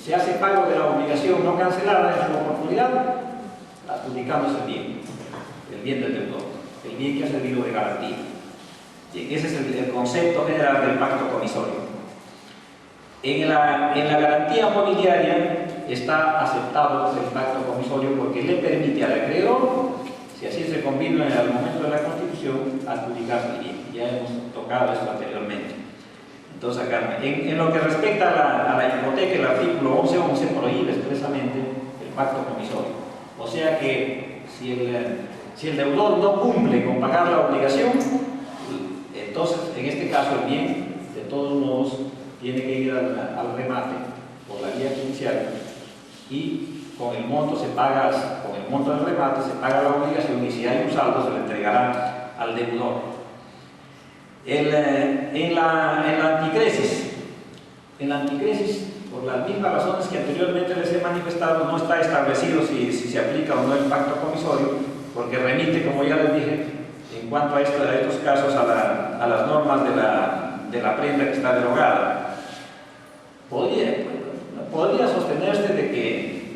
se hace pago de la obligación no cancelada en su oportunidad, adjudicándose el bien del deudor, el bien que ha servido de garantía. Y ese es el concepto general del pacto comisorio. En la garantía mobiliaria está aceptado el pacto comisorio porque le permite al acreedor, si así se convino en el momento de la Constitución, adjudicarse el bien. Ya hemos tocado esto anteriormente. Entonces, acá, en lo que respecta a la hipoteca, el artículo 11.11 prohíbe expresamente el pacto comisorio. O sea que si el deudor no cumple con pagar la obligación, entonces, en este caso, el bien, de todos modos, tiene que ir al remate por la vía judicial y con el monto del remate se paga la obligación, y si hay un saldo se le entregará al deudor. En la anticresis, por las mismas razones que anteriormente les he manifestado, no está establecido si se aplica o no el pacto comisorio, porque remite, como ya les dije, en cuanto a estos casos a las normas de la prenda que está derogada. Podría sostenerse de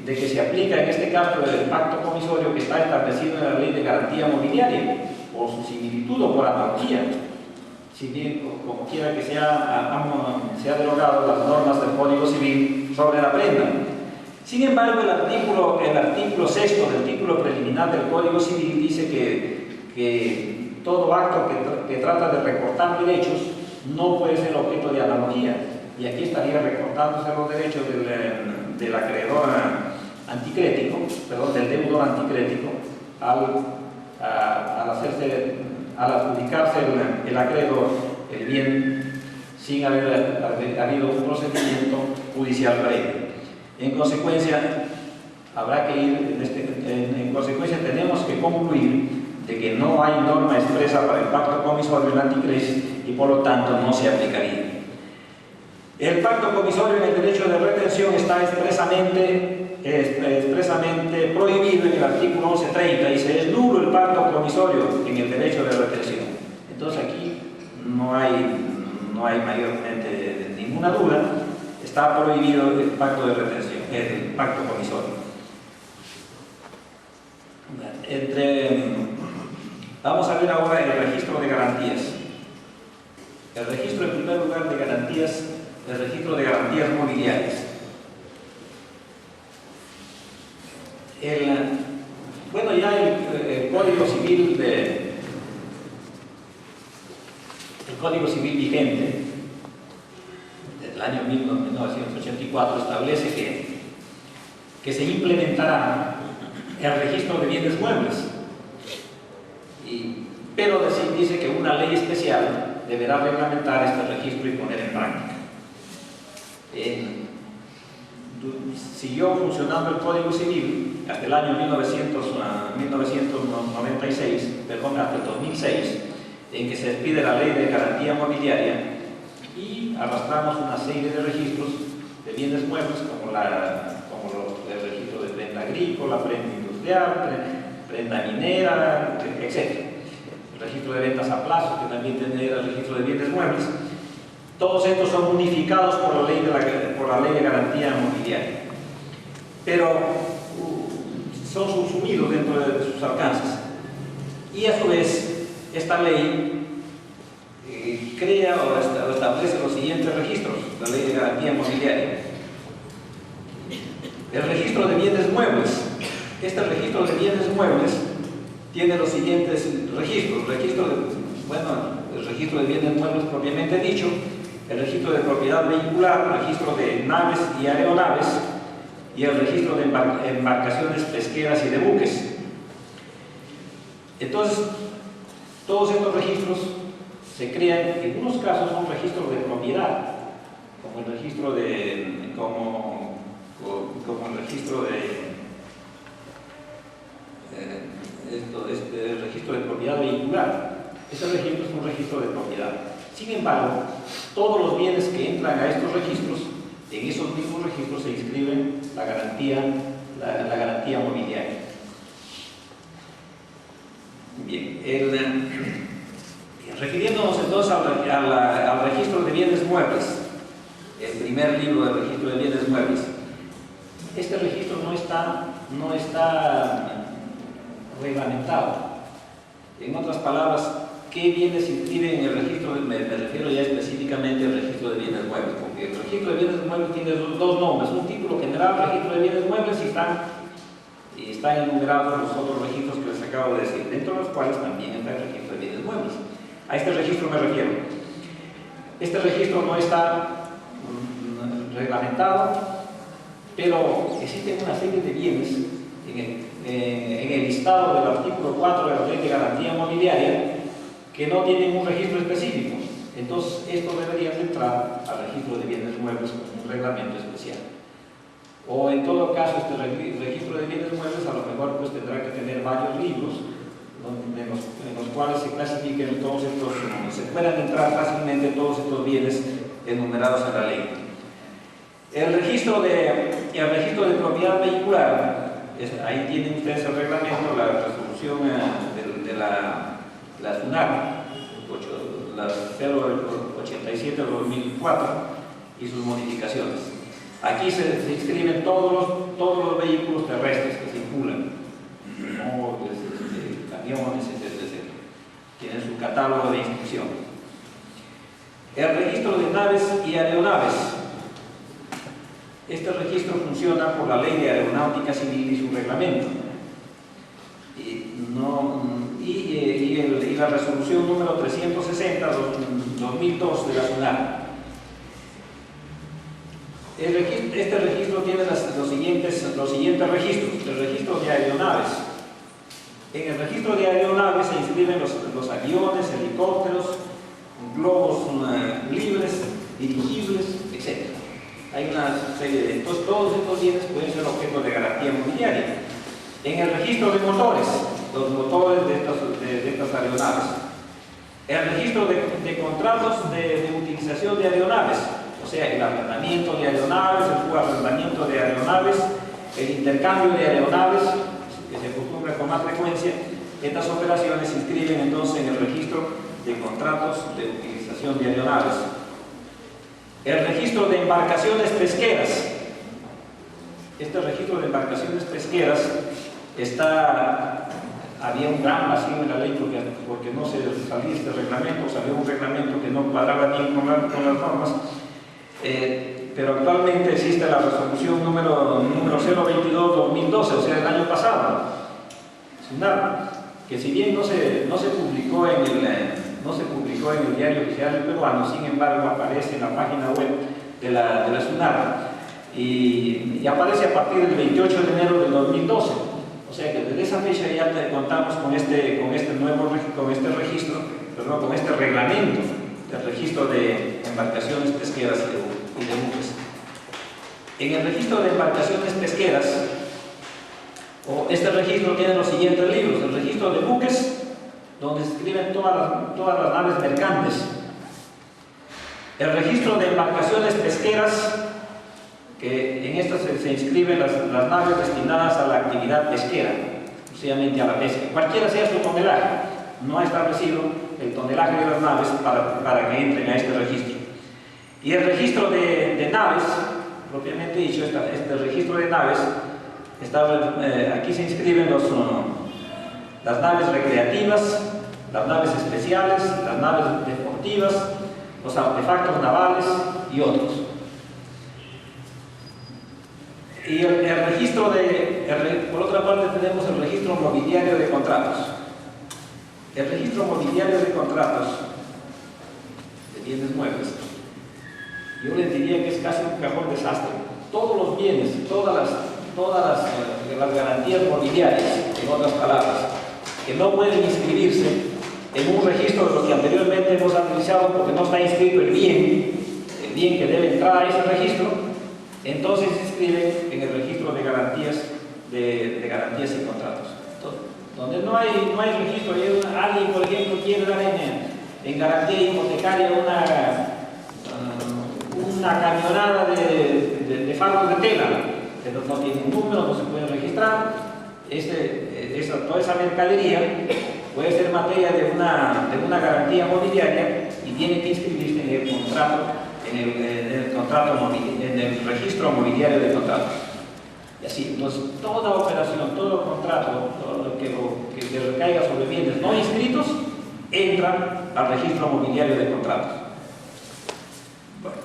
que se aplica en este caso el pacto comisorio que está establecido en la Ley de Garantía Mobiliaria, por su similitud o por analogía, si bien, como quiera que sea derogado las normas del Código Civil sobre la prenda. Sin embargo, el artículo 6 del título preliminar del Código Civil dice que todo acto que trata de recortar derechos no puede ser objeto de analogía, y aquí estaría recortándose los derechos del acreedor anticrético, del deudor anticrético, al adjudicarse el acreedor el bien sin haber habido un procedimiento judicial previo. En consecuencia, tenemos que concluir de que no hay norma expresa para el pacto comisorio en la anticresis y por lo tanto no se aplicaría. El pacto comisorio en el derecho de retención está expresamente prohibido en el artículo 11.30, y se es nulo el pacto comisorio en el derecho de retención. Entonces aquí no hay mayormente ninguna duda está prohibido el pacto de retención, el pacto comisorio. Vamos a ver ahora el registro de garantías. El registro, en primer lugar, de garantías, el registro de garantías mobiliarias. Bueno, ya el Código Civil el Código Civil vigente del año 1984 establece que se implementará el registro de bienes muebles, pero dice que una ley especial deberá reglamentar este registro y poner en práctica. Siguió funcionando el Código Civil hasta el año 1996, perdón, hasta el 2006, en que se despide la ley de garantía mobiliaria y arrastramos una serie de registros de bienes muebles como el registro de prenda agrícola, prenda industrial, prenda minera, etc. El registro de ventas a plazo, que también tiene el registro de bienes muebles. Todos estos son unificados por la ley de garantía mobiliaria, pero son subsumidos dentro de sus alcances. Y a su vez, esta ley crea o establece los siguientes registros, la ley de garantía mobiliaria. El registro de bienes muebles. Este registro de bienes muebles tiene los siguientes registros. El registro de bienes muebles propiamente dicho, el registro de propiedad vehicular, el registro de naves y aeronaves y el registro de embarcaciones pesqueras y de buques. Entonces, todos estos registros se crean, en unos casos son registros de propiedad, como el registro de el registro de propiedad vehicular. Ese registro es un registro de propiedad. Sin embargo, todos los bienes que entran a estos registros, en esos mismos registros se inscriben la garantía mobiliaria. Bien, refiriéndonos entonces al registro de bienes muebles, el primer libro del registro de bienes muebles, este registro no está reglamentado. En otras palabras, ¿qué bienes se inscriben en el registro? Me refiero ya específicamente al registro de bienes muebles, porque el registro de bienes muebles tiene dos nombres: un título general, registro de bienes muebles, y están enumerados los otros registros que les acabo de decir, dentro de los cuales también está el registro de bienes muebles. A este registro me refiero. Este registro no está reglamentado, pero existen una serie de bienes en el listado del artículo 4 de la Ley de Garantía Mobiliaria que no tienen un registro específico. Entonces, esto debería entrar al registro de bienes muebles con un reglamento especial. O en todo caso, este registro de bienes muebles a lo mejor pues tendrá que tener varios libros en los cuales se clasifiquen todos estos, se puedan entrar fácilmente todos estos bienes enumerados en la ley. El registro de propiedad vehicular, ahí tienen ustedes el reglamento, la resolución de la SUNAT, la 087/2004 y sus modificaciones. Aquí se inscriben todos los vehículos terrestres que circulan, camiones, etc. Tienen su catálogo de inscripción. El registro de naves y aeronaves. Este registro funciona por la Ley de Aeronáutica Civil y su reglamento. Y la resolución número 360/2002 de la SUNAT. Este registro tiene los siguientes registros. El registro de aeronaves. En el registro de aeronaves se inscriben los aviones, helicópteros, globos libres, dirigibles, etc. Hay una serie de estos. Todos estos bienes pueden ser objeto de garantía mobiliaria. En el registro de motores, los motores de estas aeronaves. El registro de contratos de utilización de aeronaves, o sea, el arrendamiento de aeronaves, el subarrendamiento de aeronaves, el intercambio de aeronaves, que se acostumbra con más frecuencia. Estas operaciones se inscriben entonces en el registro de contratos de utilización de aeronaves. El registro de embarcaciones pesqueras. Este registro de embarcaciones pesqueras había un gran vacío en la ley porque no se salía este reglamento, salió un reglamento que no cuadraba bien con las normas, pero actualmente existe la resolución número 022-2012, o sea, el año pasado, que si bien no se publicó en el diario oficial peruano, sin embargo aparece en la página web de la SUNAR y aparece a partir del 28 de enero del 2012. O sea que desde esa fecha ya contamos con este reglamento del registro de embarcaciones pesqueras y de buques. En el registro de embarcaciones pesqueras, este registro tiene los siguientes libros: el registro de buques, donde se escriben todas las naves mercantes; el registro de embarcaciones pesqueras, que en estas se inscriben las naves destinadas a la actividad pesquera, exclusivamente a la pesca, cualquiera sea su tonelaje. No ha establecido el tonelaje de las naves para que entren a este registro. Y el registro de naves, propiamente dicho, este registro de naves, aquí se inscriben las naves recreativas, las naves especiales, las naves deportivas, los artefactos navales y otros. Y el registro por otra parte tenemos el registro mobiliario de contratos. El registro mobiliario de contratos de bienes muebles, yo les diría que es casi un cajón desastre. Todos los bienes, todas las garantías mobiliarias, en otras palabras, que no pueden inscribirse en un registro de los que anteriormente hemos analizado porque no está inscrito el bien que debe entrar a ese registro, entonces se inscribe en el registro de garantías y contratos. Entonces, donde no hay registro, y alguien, por ejemplo, quiere dar en garantía hipotecaria una camionada de fardos de tela, pero no tiene un número, no se puede registrar. Toda esa mercadería puede ser materia de una garantía mobiliaria y tiene que inscribirse en el contrato, en el registro mobiliario de contratos. Y así, entonces, toda operación, todo contrato, todo lo que recaiga sobre bienes no inscritos, entra al registro mobiliario de contratos. Bueno.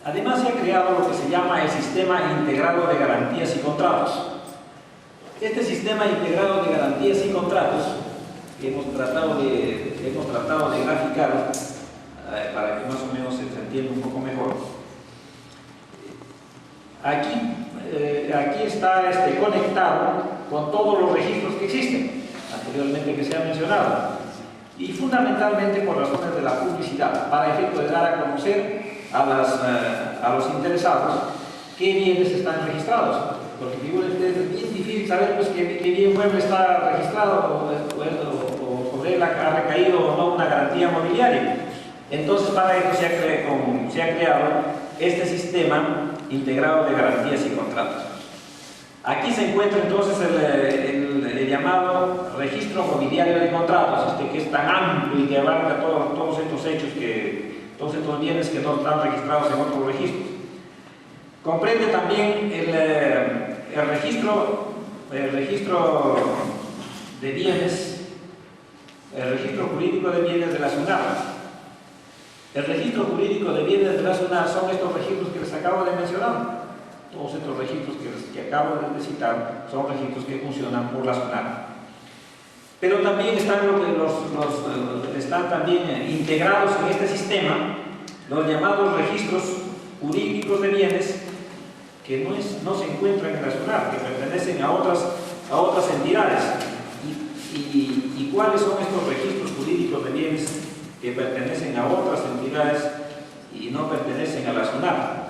Además se ha creado lo que se llama el Sistema Integrado de Garantías y Contratos. Este Sistema Integrado de Garantías y Contratos, que hemos tratado de graficar para que más o menos se entienda un poco mejor. Aquí está conectado con todos los registros que existen, anteriormente que se ha mencionado, y fundamentalmente por razones de la publicidad, para efecto de dar a conocer a los interesados qué bienes están registrados, porque figúrense, es bien difícil saber pues, qué bien mueble está registrado o sobre él ha recaído o no una garantía mobiliaria. Entonces, para esto se ha creado este sistema integrado de garantías y contratos. Aquí se encuentra entonces el llamado registro mobiliario de contratos, que es tan amplio y que abarca todos estos hechos, todos estos bienes que no están registrados en otros registros. Comprende también el registro de bienes, el registro jurídico de bienes de la SUNAR. El registro jurídico de bienes de la SUNAR son estos registros que les acabo de mencionar. Todos estos registros que acabo de citar son registros que funcionan por la SUNAR. Pero también están también integrados en este sistema los llamados registros jurídicos de bienes que no se encuentran en la SUNAR, que pertenecen a otras entidades. ¿Y cuáles son estos registros jurídicos de bienes que pertenecen a otras entidades y no pertenecen a la SUNAR?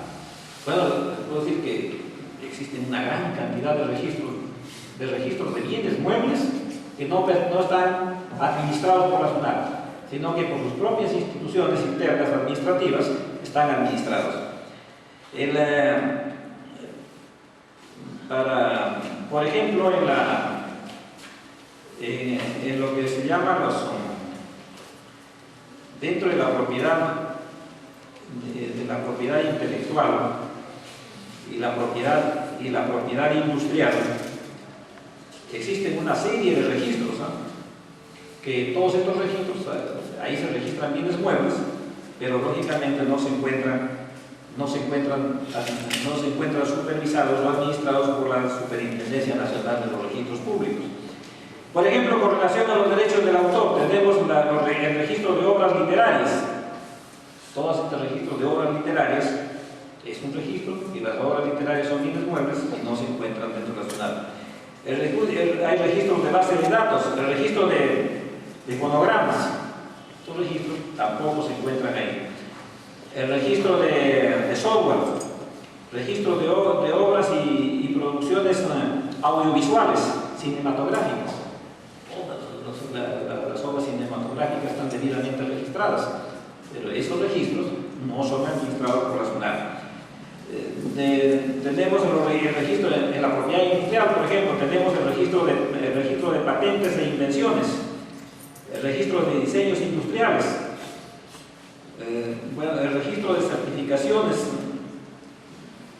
Bueno, puedo decir que existen una gran cantidad de registros de bienes muebles que no están administrados por la SUNAR, sino que por sus propias instituciones internas administrativas están administrados. Por ejemplo, en lo que se llama dentro de la propiedad, de la propiedad intelectual y la propiedad industrial, existen una serie de registros, que todos estos registros, ahí se registran bienes muebles, pero lógicamente no se encuentran supervisados o administrados por la Superintendencia Nacional de los Registros Públicos. Por ejemplo, con relación a los derechos del autor, tenemos el registro de obras literarias. Todos estos registros de obras literarias es un registro, y las obras literarias son bienes muebles y no se encuentran dentro de la SUNAT. Hay registros de base de datos, el registro de fonogramas. Estos registros tampoco se encuentran ahí. El registro de software, registro de obras y producciones audiovisuales, cinematográficas. Todas las obras cinematográficas están debidamente registradas, pero esos registros no son administrados por la SUNAT. Tenemos el registro en la propiedad industrial, por ejemplo, tenemos el registro de patentes e invenciones, el registro de diseños industriales, el registro de certificaciones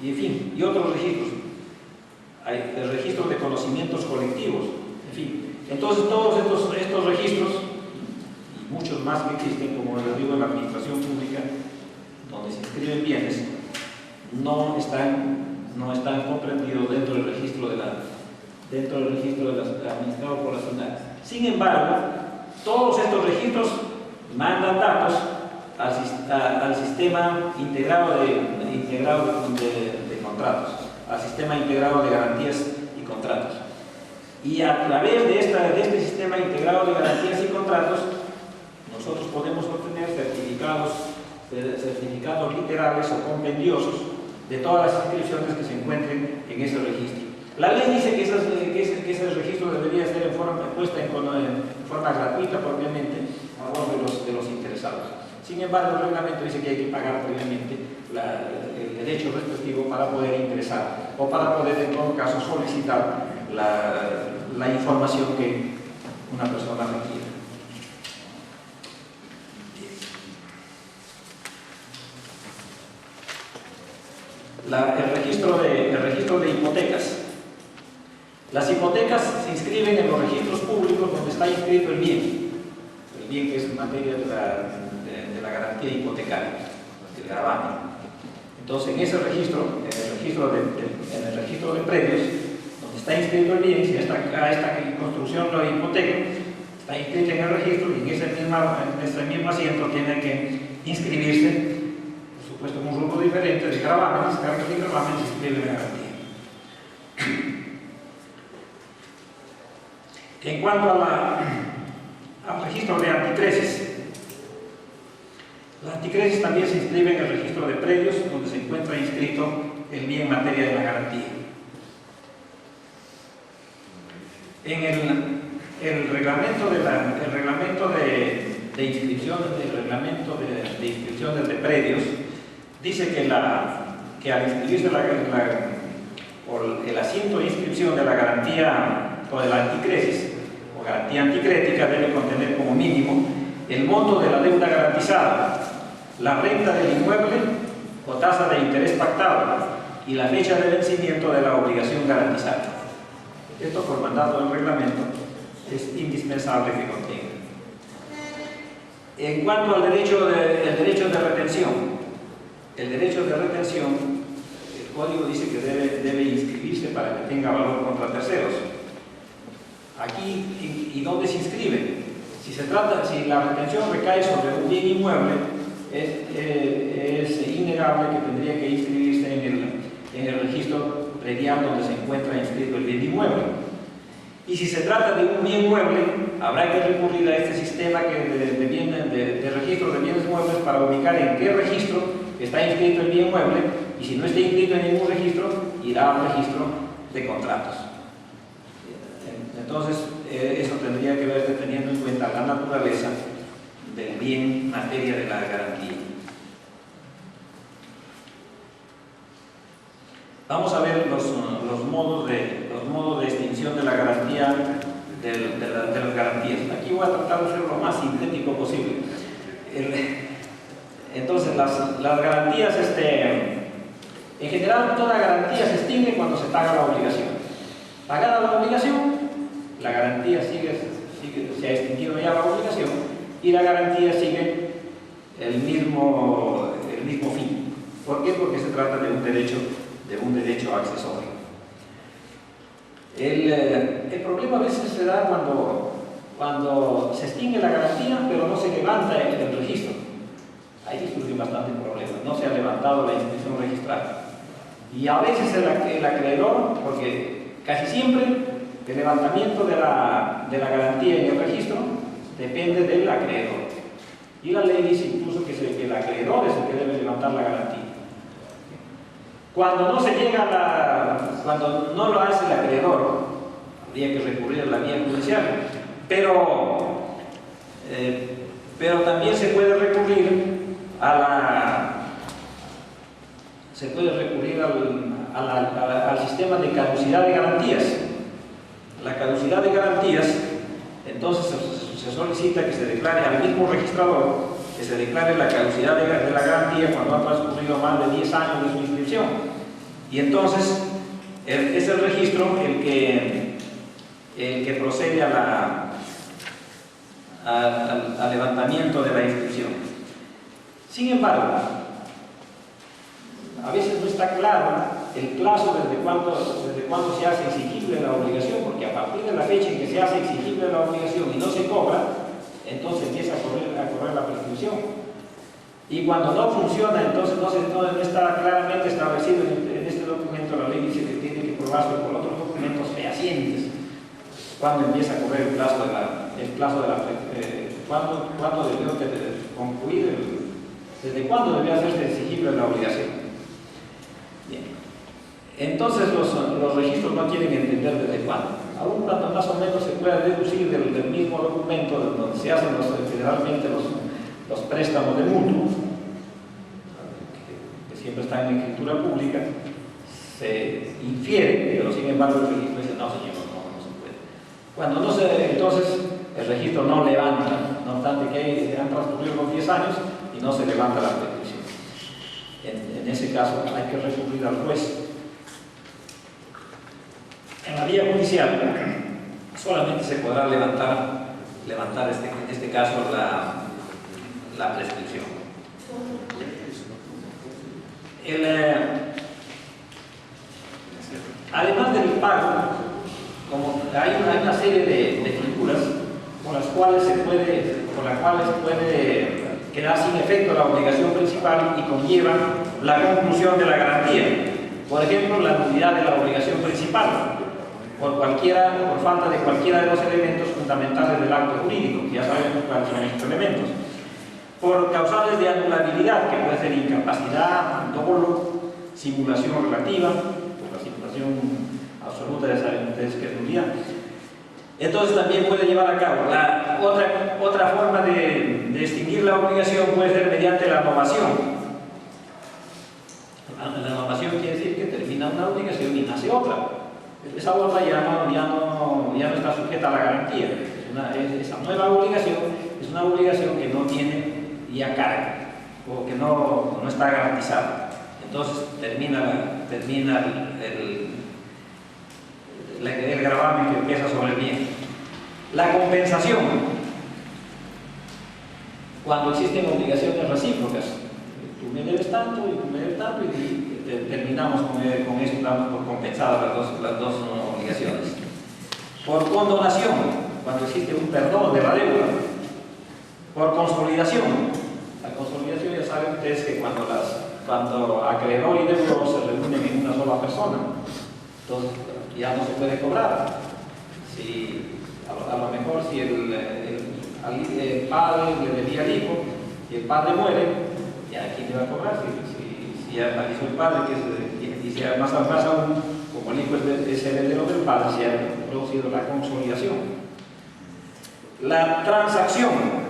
y, en fin, y otros registros. Hay el registro de conocimientos colectivos, en fin. Entonces, todos estos registros y muchos más que existen, como les digo, en la administración pública, donde se inscriben bienes, no están comprendidos dentro del registro administrado por la SUNAT. Sin embargo, todos estos registros mandan datos al sistema integrado de contratos, al sistema integrado de garantías y contratos. Y a través de este sistema integrado de garantías y contratos, nosotros podemos obtener certificados literales o compendiosos de todas las inscripciones que se encuentren en ese registro. La ley dice que ese registro debería ser puesta en forma gratuita propiamente a favor de los interesados. Sin embargo, el reglamento dice que hay que pagar previamente el derecho respectivo para poder ingresar o para poder, en todo caso, solicitar la información que una persona requiere. El registro de hipotecas. Las hipotecas se inscriben en los registros públicos donde está inscrito el bien que es materia de la garantía hipotecaria, del gravamen. Entonces, en ese registro, en el registro de predios, donde está inscrito el bien, si esta construcción lo hipoteca, está inscrita en el registro, y en ese mismo asiento tiene que inscribirse, por supuesto, en un grupo diferente de gravámenes, cargas y gravámenes, se inscribe la garantía. En cuanto al registro de anticresis, la anticresis también se inscribe en el registro de predios, donde se encuentra inscrito el bien en materia de la garantía. En el reglamento de inscripciones de predios dice que al inscribirse el asiento de inscripción de la garantía o de la anticresis o garantía anticrética debe contener como mínimo el monto de la deuda garantizada, la renta del inmueble o tasa de interés pactado y la fecha de vencimiento de la obligación garantizada. Esto, por mandato del reglamento, es indispensable que contenga. En cuanto al derecho de retención, el código dice que debe inscribirse para que tenga valor contra terceros. Aquí, ¿y dónde se inscribe? Si la retención recae sobre un bien inmueble, es innegable que tendría que inscribirse en el registro predial donde se encuentra inscrito el bien inmueble. Y si se trata de un bien mueble, habrá que recurrir a este sistema de registro de bienes muebles para ubicar en qué registro está inscrito el bien mueble, y si no está inscrito en ningún registro, irá al registro de contratos. Entonces, eso tendría que verse teniendo en cuenta la naturaleza del bien materia de la garantía. Vamos a ver los modos de extinción de la garantía, de las garantías. Aquí voy a tratar de ser lo más sintético posible. Entonces las garantías, en general toda garantía se extingue cuando se paga la obligación. Pagada la obligación, la garantía se ha extinguido ya la obligación y la garantía sigue el mismo fin. ¿Por qué? Porque se trata de un derecho accesorio. El problema a veces se da cuando se extingue la garantía pero no se levanta el registro. Ahí surge bastante problema, no se ha levantado la inscripción registral. Y a veces el acreedor, porque casi siempre el levantamiento de la garantía en el registro depende del acreedor. Y la ley dice incluso que el acreedor es el que debe levantar la garantía. Cuando no lo hace el acreedor, habría que recurrir a la vía judicial, pero también se puede recurrir al sistema de caducidad de garantías. La caducidad de garantías, entonces se solicita que se declare al mismo registrador que se declare la caducidad de la garantía cuando ha transcurrido más de 10 años de su inscripción. Y entonces es el registro el que procede al levantamiento de la inscripción. Sin embargo, a veces no está claro el plazo desde cuándo se hace exigible la obligación, porque a partir de la fecha en que se hace exigible la obligación y no se cobra, entonces empieza a correr la prescripción. Y cuando no funciona, entonces no está claramente establecido en este documento. La ley dice que tiene que probarse por otros documentos fehacientes cuando empieza a correr el plazo cuándo debió concluir, desde cuándo debe hacerse exigible la obligación. Bien. Entonces los registros no quieren entender desde cuándo, aun cuando más o menos se puede deducir del mismo documento donde se hacen generalmente los préstamos de mutuo, que siempre están en escritura pública, se infiere, pero sin embargo el registro dice, no señor, no se puede. Cuando no se, entonces el registro no levanta, no obstante que han transcurrido los 10 años y no se levanta la prescripción. En ese caso hay que recurrir al juez. En la vía judicial solamente se podrá levantar en este caso la prescripción. Además del pago, como hay una serie de figuras con las cuales puede quedar sin efecto la obligación principal y conllevan la conclusión de la garantía. Por ejemplo, la nulidad de la obligación principal por falta de cualquiera de los elementos fundamentales del acto jurídico, que ya sabemos cuáles son estos elementos. Por causales de anulabilidad, que puede ser incapacidad, dolo, simulación relativa, por la simulación absoluta ya saben ustedes que es nulidad. Entonces también puede llevar a cabo otra forma de extinguir la obligación puede ser mediante la novación. La novación quiere decir que termina una obligación y nace otra. Esa otra ya no está sujeta a la garantía. Esa nueva obligación es una obligación que no tiene ya carga o que no está garantizada. Entonces termina el gravamen que pesa sobre el bien. La compensación, cuando existen obligaciones recíprocas, tú me debes tanto y tú me debes tanto y terminamos con eso, damos por compensadas las dos obligaciones. Por condonación, cuando existe un perdón de la deuda. Por consolidación, la consolidación ya saben ustedes que cuando acreedor y deudor se reúnen en una sola persona, entonces ya no se puede cobrar. A lo mejor si el padre le debía al hijo y el padre muere, ya ¿quién le va a cobrar? Si ya falleció el padre, y si además aún, como el hijo es heredero del padre, se ha producido la consolidación. La transacción.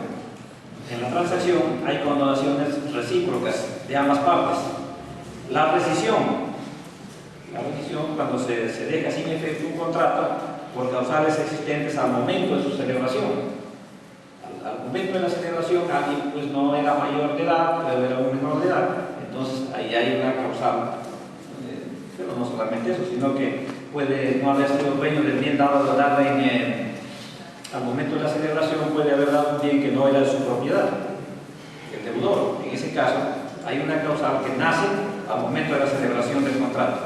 En la transacción hay condonaciones recíprocas de ambas partes. La rescisión. La rescisión cuando se deja sin efecto un contrato por causales existentes al momento de su celebración. al momento de la celebración alguien pues no era mayor de edad, pero era un menor de edad, entonces ahí hay una causal. Pero no solamente eso, sino que puede no haber sido dueño del bien dado al momento de la celebración, puede haber dado un bien que no era de su propiedad, el deudor. En ese caso, hay una causal que nace al momento de la celebración del contrato.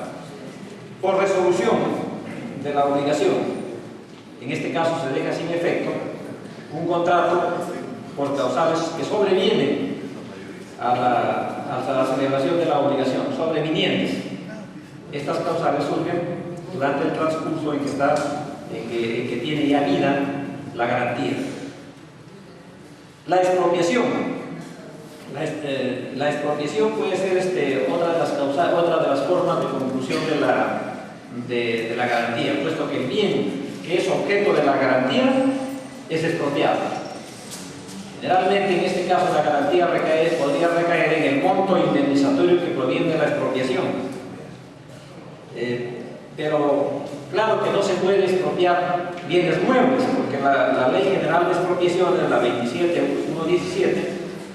Por resolución de la obligación, en este caso se deja sin efecto un contrato por causales que sobrevienen a la celebración de la obligación, sobrevinientes. Estas causales surgen durante el transcurso en que tiene ya vida la garantía. La expropiación. La expropiación puede ser otra de las formas de conclusión de la garantía, puesto que el bien que es objeto de la garantía es expropiado. Generalmente en este caso la garantía podría recaer en el monto indemnizatorio que proviene de la expropiación. Pero claro que no se puede expropiar bienes muebles, porque la Ley General de Expropiaciones, la 27.117,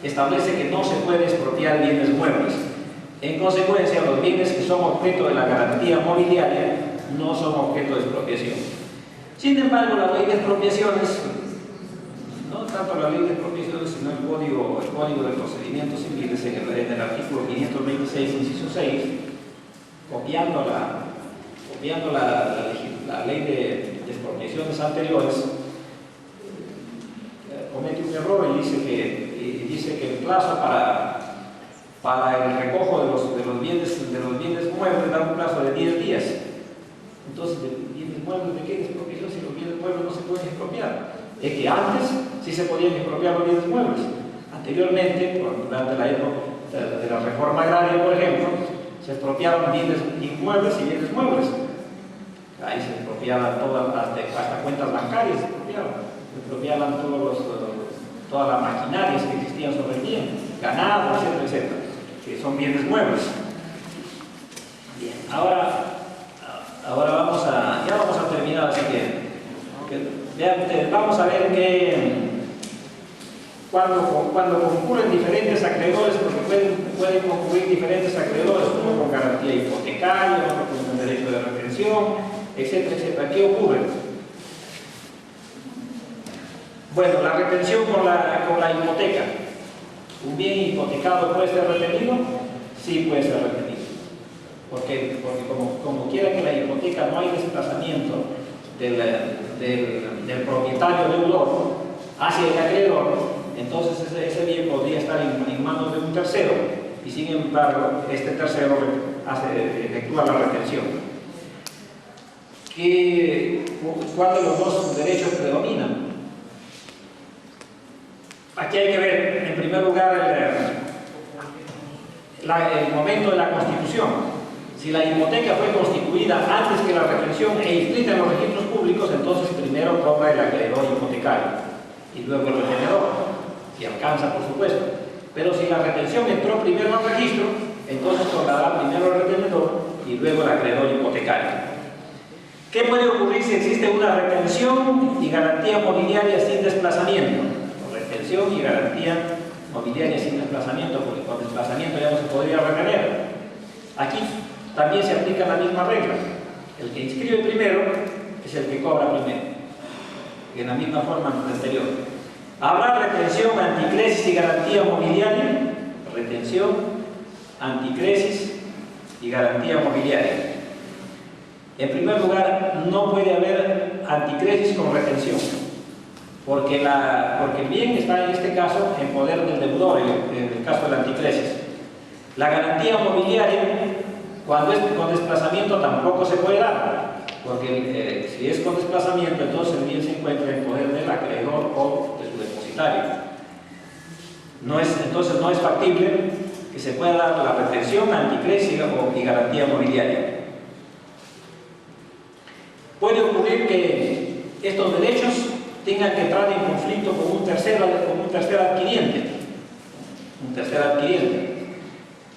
establece que no se puede expropiar bienes muebles. En consecuencia, los bienes que son objeto de la garantía mobiliaria no son objeto de expropiación. Sin embargo, la Ley de Expropiaciones, no tanto la Ley de Expropiaciones, sino el Código de Procedimientos Civiles, en el artículo 526, inciso 6, copiando la ley de expropiaciones anteriores, comete un error y dice que el plazo para el recojo de los bienes muebles da un plazo de 10 días. Entonces, ¿bienes muebles de qué expropiación si los bienes muebles no se pueden expropiar? Es que antes sí se podían expropiar los bienes muebles. Anteriormente, durante la época de la reforma agraria, por ejemplo, se expropiaban bienes inmuebles y bienes muebles. Ahí se expropiaban hasta cuentas bancarias, se expropiaban todas las maquinarias que existían sobre el bien, ganado, etcétera, etcétera, que son bienes muebles. Bien, ahora vamos a terminar, así que vean ustedes, vamos a ver que cuando concurren diferentes acreedores, porque pueden concurrir diferentes acreedores, uno con garantía hipotecaria, otro con un derecho de retención, etcétera, etcétera. ¿Qué ocurre? Bueno, la retención con la hipoteca. ¿Un bien hipotecado puede ser retenido? Sí, puede ser retenido. Porque como quiera que la hipoteca no hay desplazamiento del propietario deudor hacia el acreedor, entonces ese bien podría estar en manos de un tercero y sin embargo este tercero efectúa la retención. ¿Cuándo los dos derechos predominan? Aquí hay que ver, en primer lugar, el momento de la constitución. Si la hipoteca fue constituida antes que la retención e inscrita en los registros públicos, entonces primero cobra el acreedor hipotecario y luego el retenedor, si alcanza, por supuesto. Pero si la retención entró primero al registro, entonces cobrará primero el retenedor y luego el acreedor hipotecario. ¿Qué puede ocurrir si existe una retención y garantía mobiliaria sin desplazamiento? Retención y garantía mobiliaria sin desplazamiento, porque con desplazamiento ya no se podría retener. Aquí también se aplica la misma regla. El que inscribe primero es el que cobra primero, en la misma forma anterior. Habrá retención, anticresis y garantía mobiliaria. Retención, anticresis y garantía mobiliaria. En primer lugar, no puede haber anticresis con retención, porque el bien está en este caso en poder del deudor, en el caso de la anticresis. La garantía mobiliaria, cuando es con desplazamiento, tampoco se puede dar, porque si es con desplazamiento, entonces el bien se encuentra en poder del acreedor o de su depositario. Entonces no es factible que se pueda dar la retención, anticresis y garantía mobiliaria. Puede ocurrir que estos derechos tengan que entrar en conflicto con un tercer adquiriente.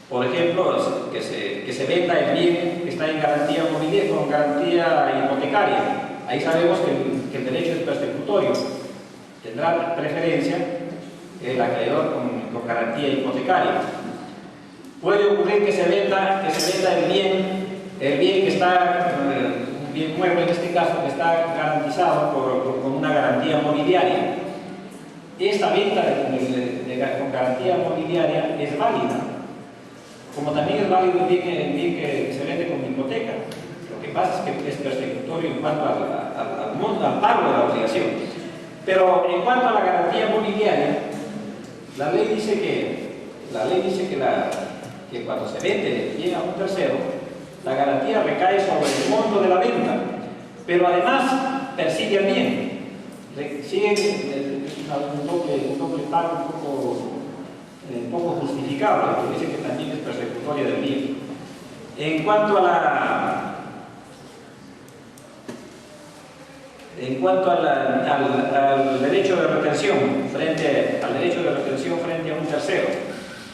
Por ejemplo, que se venda el bien que está en garantía mobiliaria con garantía hipotecaria. Ahí sabemos que el derecho es persecutorio. tendrá preferencia el acreedor con garantía hipotecaria. Puede ocurrir que se venda el bien que está, un bien mueble en este caso, que está garantizado con una garantía mobiliaria. Esta venta con garantía mobiliaria es válida, como también es válido el bien que se vende con hipoteca. Lo que pasa es que es persecutorio en cuanto al pago de la obligación. Pero en cuanto a la garantía mobiliaria, la ley dice que cuando se vende el bien a un tercero, la garantía recae sobre el monto de la venta, pero además persigue el bien. Sigue un doble pago poco justificable, porque dice que también es persecutoria del bien. En cuanto al derecho de retención frente a un tercero,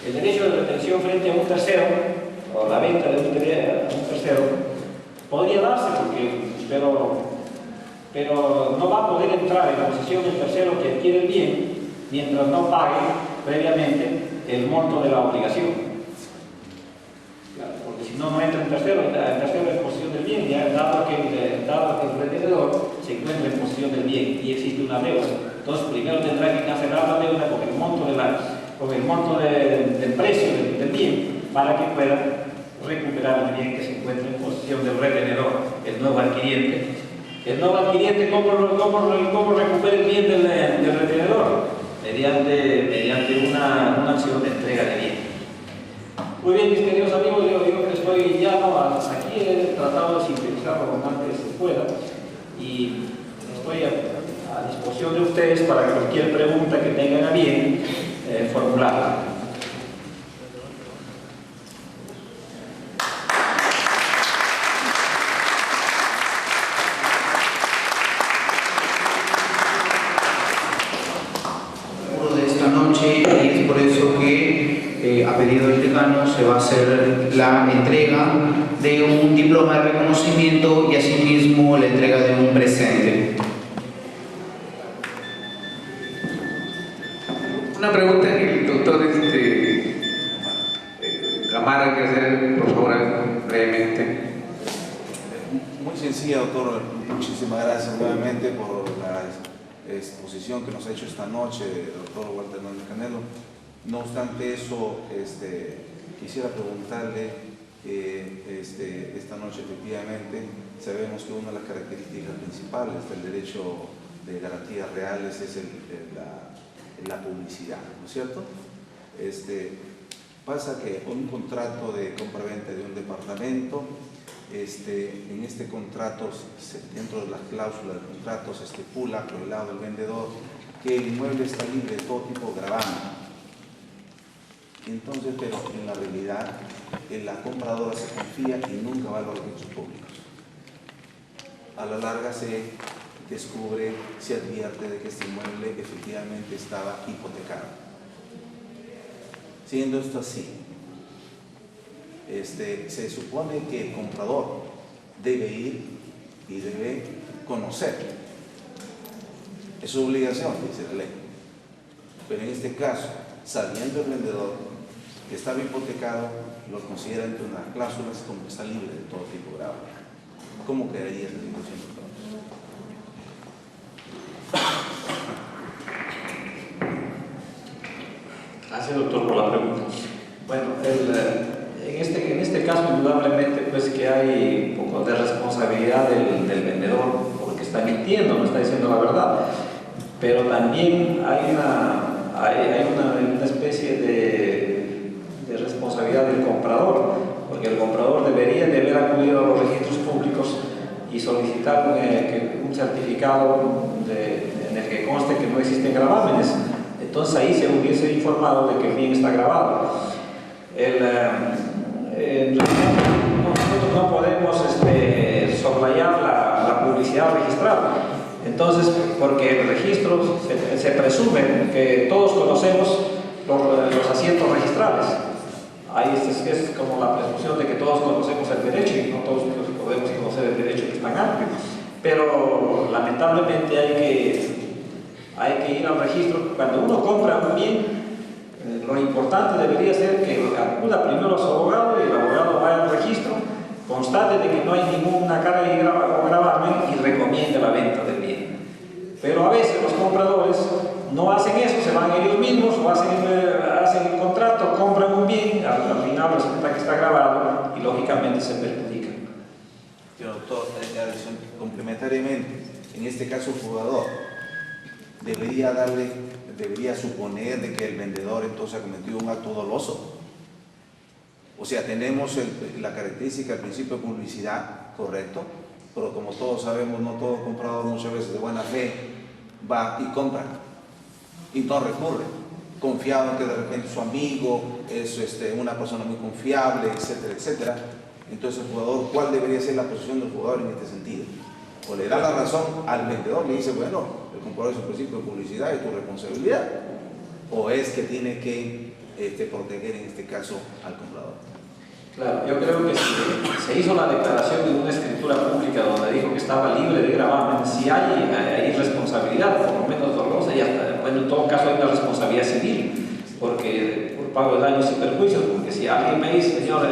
el derecho de retención frente a un tercero, o la venta de un tercero, podría darse, pero no va a poder entrar en la posesión del tercero que adquiere el bien mientras no pague previamente el monto de la obligación. Claro, porque si no entra el tercero en posesión del bien, ya dado que el retenedor se encuentra en posesión del bien y existe una deuda. Entonces primero tendrá que cancelar la deuda con el monto del precio del bien, para que pueda recuperar el bien que se encuentra en posesión del retenedor, el nuevo adquiriente. El nuevo adquiriente, ¿cómo recupera el bien del retenedor? Mediante una acción de entrega de bien. Muy bien, mis queridos amigos, yo digo que estoy ya hasta aquí, he tratado de sintetizar lo más que se pueda y estoy a disposición de ustedes para cualquier pregunta que tengan a bien formularla. Y es por eso que a pedido del decano se va a hacer la entrega de un diploma de reconocimiento y asimismo la entrega de un presente. Una pregunta que el doctor Camara quiere hacer, por favor, brevemente. Muy sencilla, doctor. Muchísimas gracias nuevamente por la exposición que nos ha hecho esta noche el doctor Walter Hernández Canelo. No obstante eso, quisiera preguntarle, esta noche efectivamente sabemos que una de las características principales del derecho de garantías reales es la publicidad, ¿no es cierto? Pasa que un contrato de compra-venta de un departamento, en este contrato, dentro de las cláusulas del contrato, se estipula por el lado del vendedor que el inmueble está libre de todo tipo de gravamen. Entonces, pero en la realidad, la compradora se confía y nunca va a los registros públicos. A la larga se descubre, se advierte de que este inmueble efectivamente estaba hipotecado. Siendo esto así, se supone que el comprador debe ir y debe conocer. Es su obligación, dice la ley. Pero en este caso, sabiendo el vendedor que estaba hipotecado, lo considera entre unas cláusulas como que está libre de todo tipo de gravamen. ¿Cómo quedaría esta situación? Gracias, doctor, por la pregunta. Bueno, en este caso, indudablemente, pues que hay un poco de responsabilidad del vendedor, porque está mintiendo, no está diciendo la verdad. Pero también hay una especie de responsabilidad del comprador, porque el comprador debería de haber acudido a los registros públicos y solicitar un certificado en el que conste que no existen gravámenes. Entonces ahí se hubiese informado de que el bien está grabado. Nosotros no podemos soslayar la publicidad registrada. Entonces, porque el registro se presume que todos conocemos los asientos registrales. Ahí es como la presunción de que todos conocemos el derecho y no todos podemos conocer el derecho que es tan amplio. Pero lamentablemente hay que ir al registro. Cuando uno compra un bien, lo importante debería ser que acuda primero a su abogado y el abogado vaya al registro, constate de que no hay ninguna carga o gravamen y recomiende la venta del bien. Pero a veces los compradores no hacen eso, se van ellos mismos o hacen el contrato, compran un bien, al final resulta que está grabado y lógicamente se perjudican. Doctor, complementariamente, en este caso el jugador debería suponer de que el vendedor entonces ha cometido un acto doloso. O sea, tenemos la característica del principio de publicidad, correcto, pero como todos sabemos, no todo comprador muchas veces de buena fe va y compra y no recurre, confiado en que de repente su amigo es una persona muy confiable, etcétera, etcétera. Entonces el jugador, ¿cuál debería ser la posición del jugador en este sentido? O le da la razón al vendedor, le dice, bueno, el comprador es un principio de publicidad, es tu responsabilidad, o es que tiene que proteger en este caso al comprador. Claro, yo creo que si se hizo la declaración en una escritura pública donde dijo que estaba libre de gravamen, si hay responsabilidad, por lo menos dolosa, y hasta, bueno, en todo caso hay una responsabilidad civil, porque por pago de daños y perjuicios, porque si alguien me dice, señor,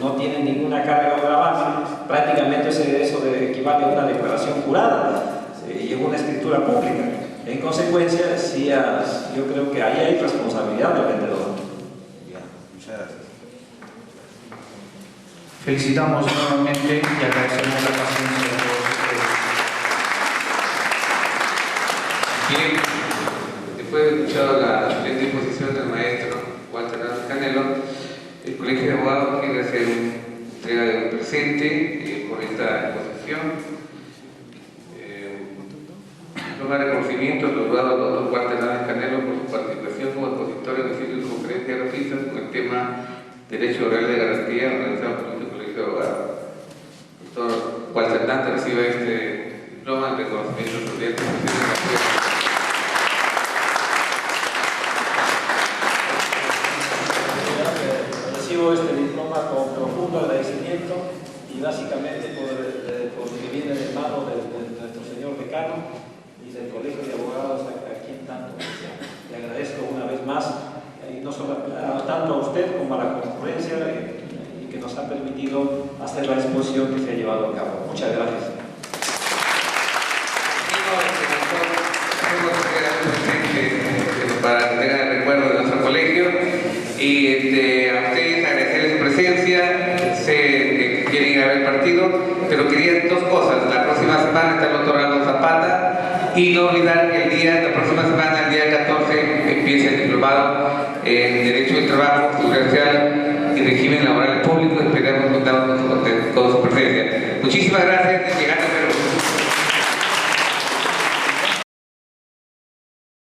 no tiene ninguna carga o gravamen, prácticamente eso equivale a una declaración jurada y en una escritura pública. En consecuencia, sí, yo creo que ahí hay responsabilidad del vendedor. Bien, muchas gracias. Felicitamos nuevamente y agradecemos la paciencia de todos ustedes. Bien, después de escuchar la excelente exposición del maestro Walter Hernández Canelo, el Colegio de Abogados quiere hacer una entrega de un presente por esta exposición. Toma reconocimiento al abogado doctor Walter Hernández Canelo por su participación como expositor en el ciclo de conferencias gratuitas con el tema Derecho Real de Garantía organizado por el Colegio de Abogados. Doctor Walter Hernández recibe este diploma en reconocimiento social. Recibo este diploma con profundo agradecimiento y básicamente porque viene de mano de nuestro señor decano y del Colegio de Abogados a quien tanto le agradezco una vez más, y no solo tanto a usted como a la concurrencia y que nos ha permitido hacer la exposición que se ha llevado a cabo. Muchas gracias. Para tener el recuerdo de nuestro colegio y a ustedes agradecerles su presencia. Sé que quieren ir a ver el partido, pero quería dos cosas. La próxima semana está el doctor Aldo Zapata y no olvidar que la próxima semana, el día 14, empieza el diplomado en Derecho del Trabajo, Seguridad Social y Régimen Laboral Público. Esperamos contar con su presencia. Muchísimas gracias.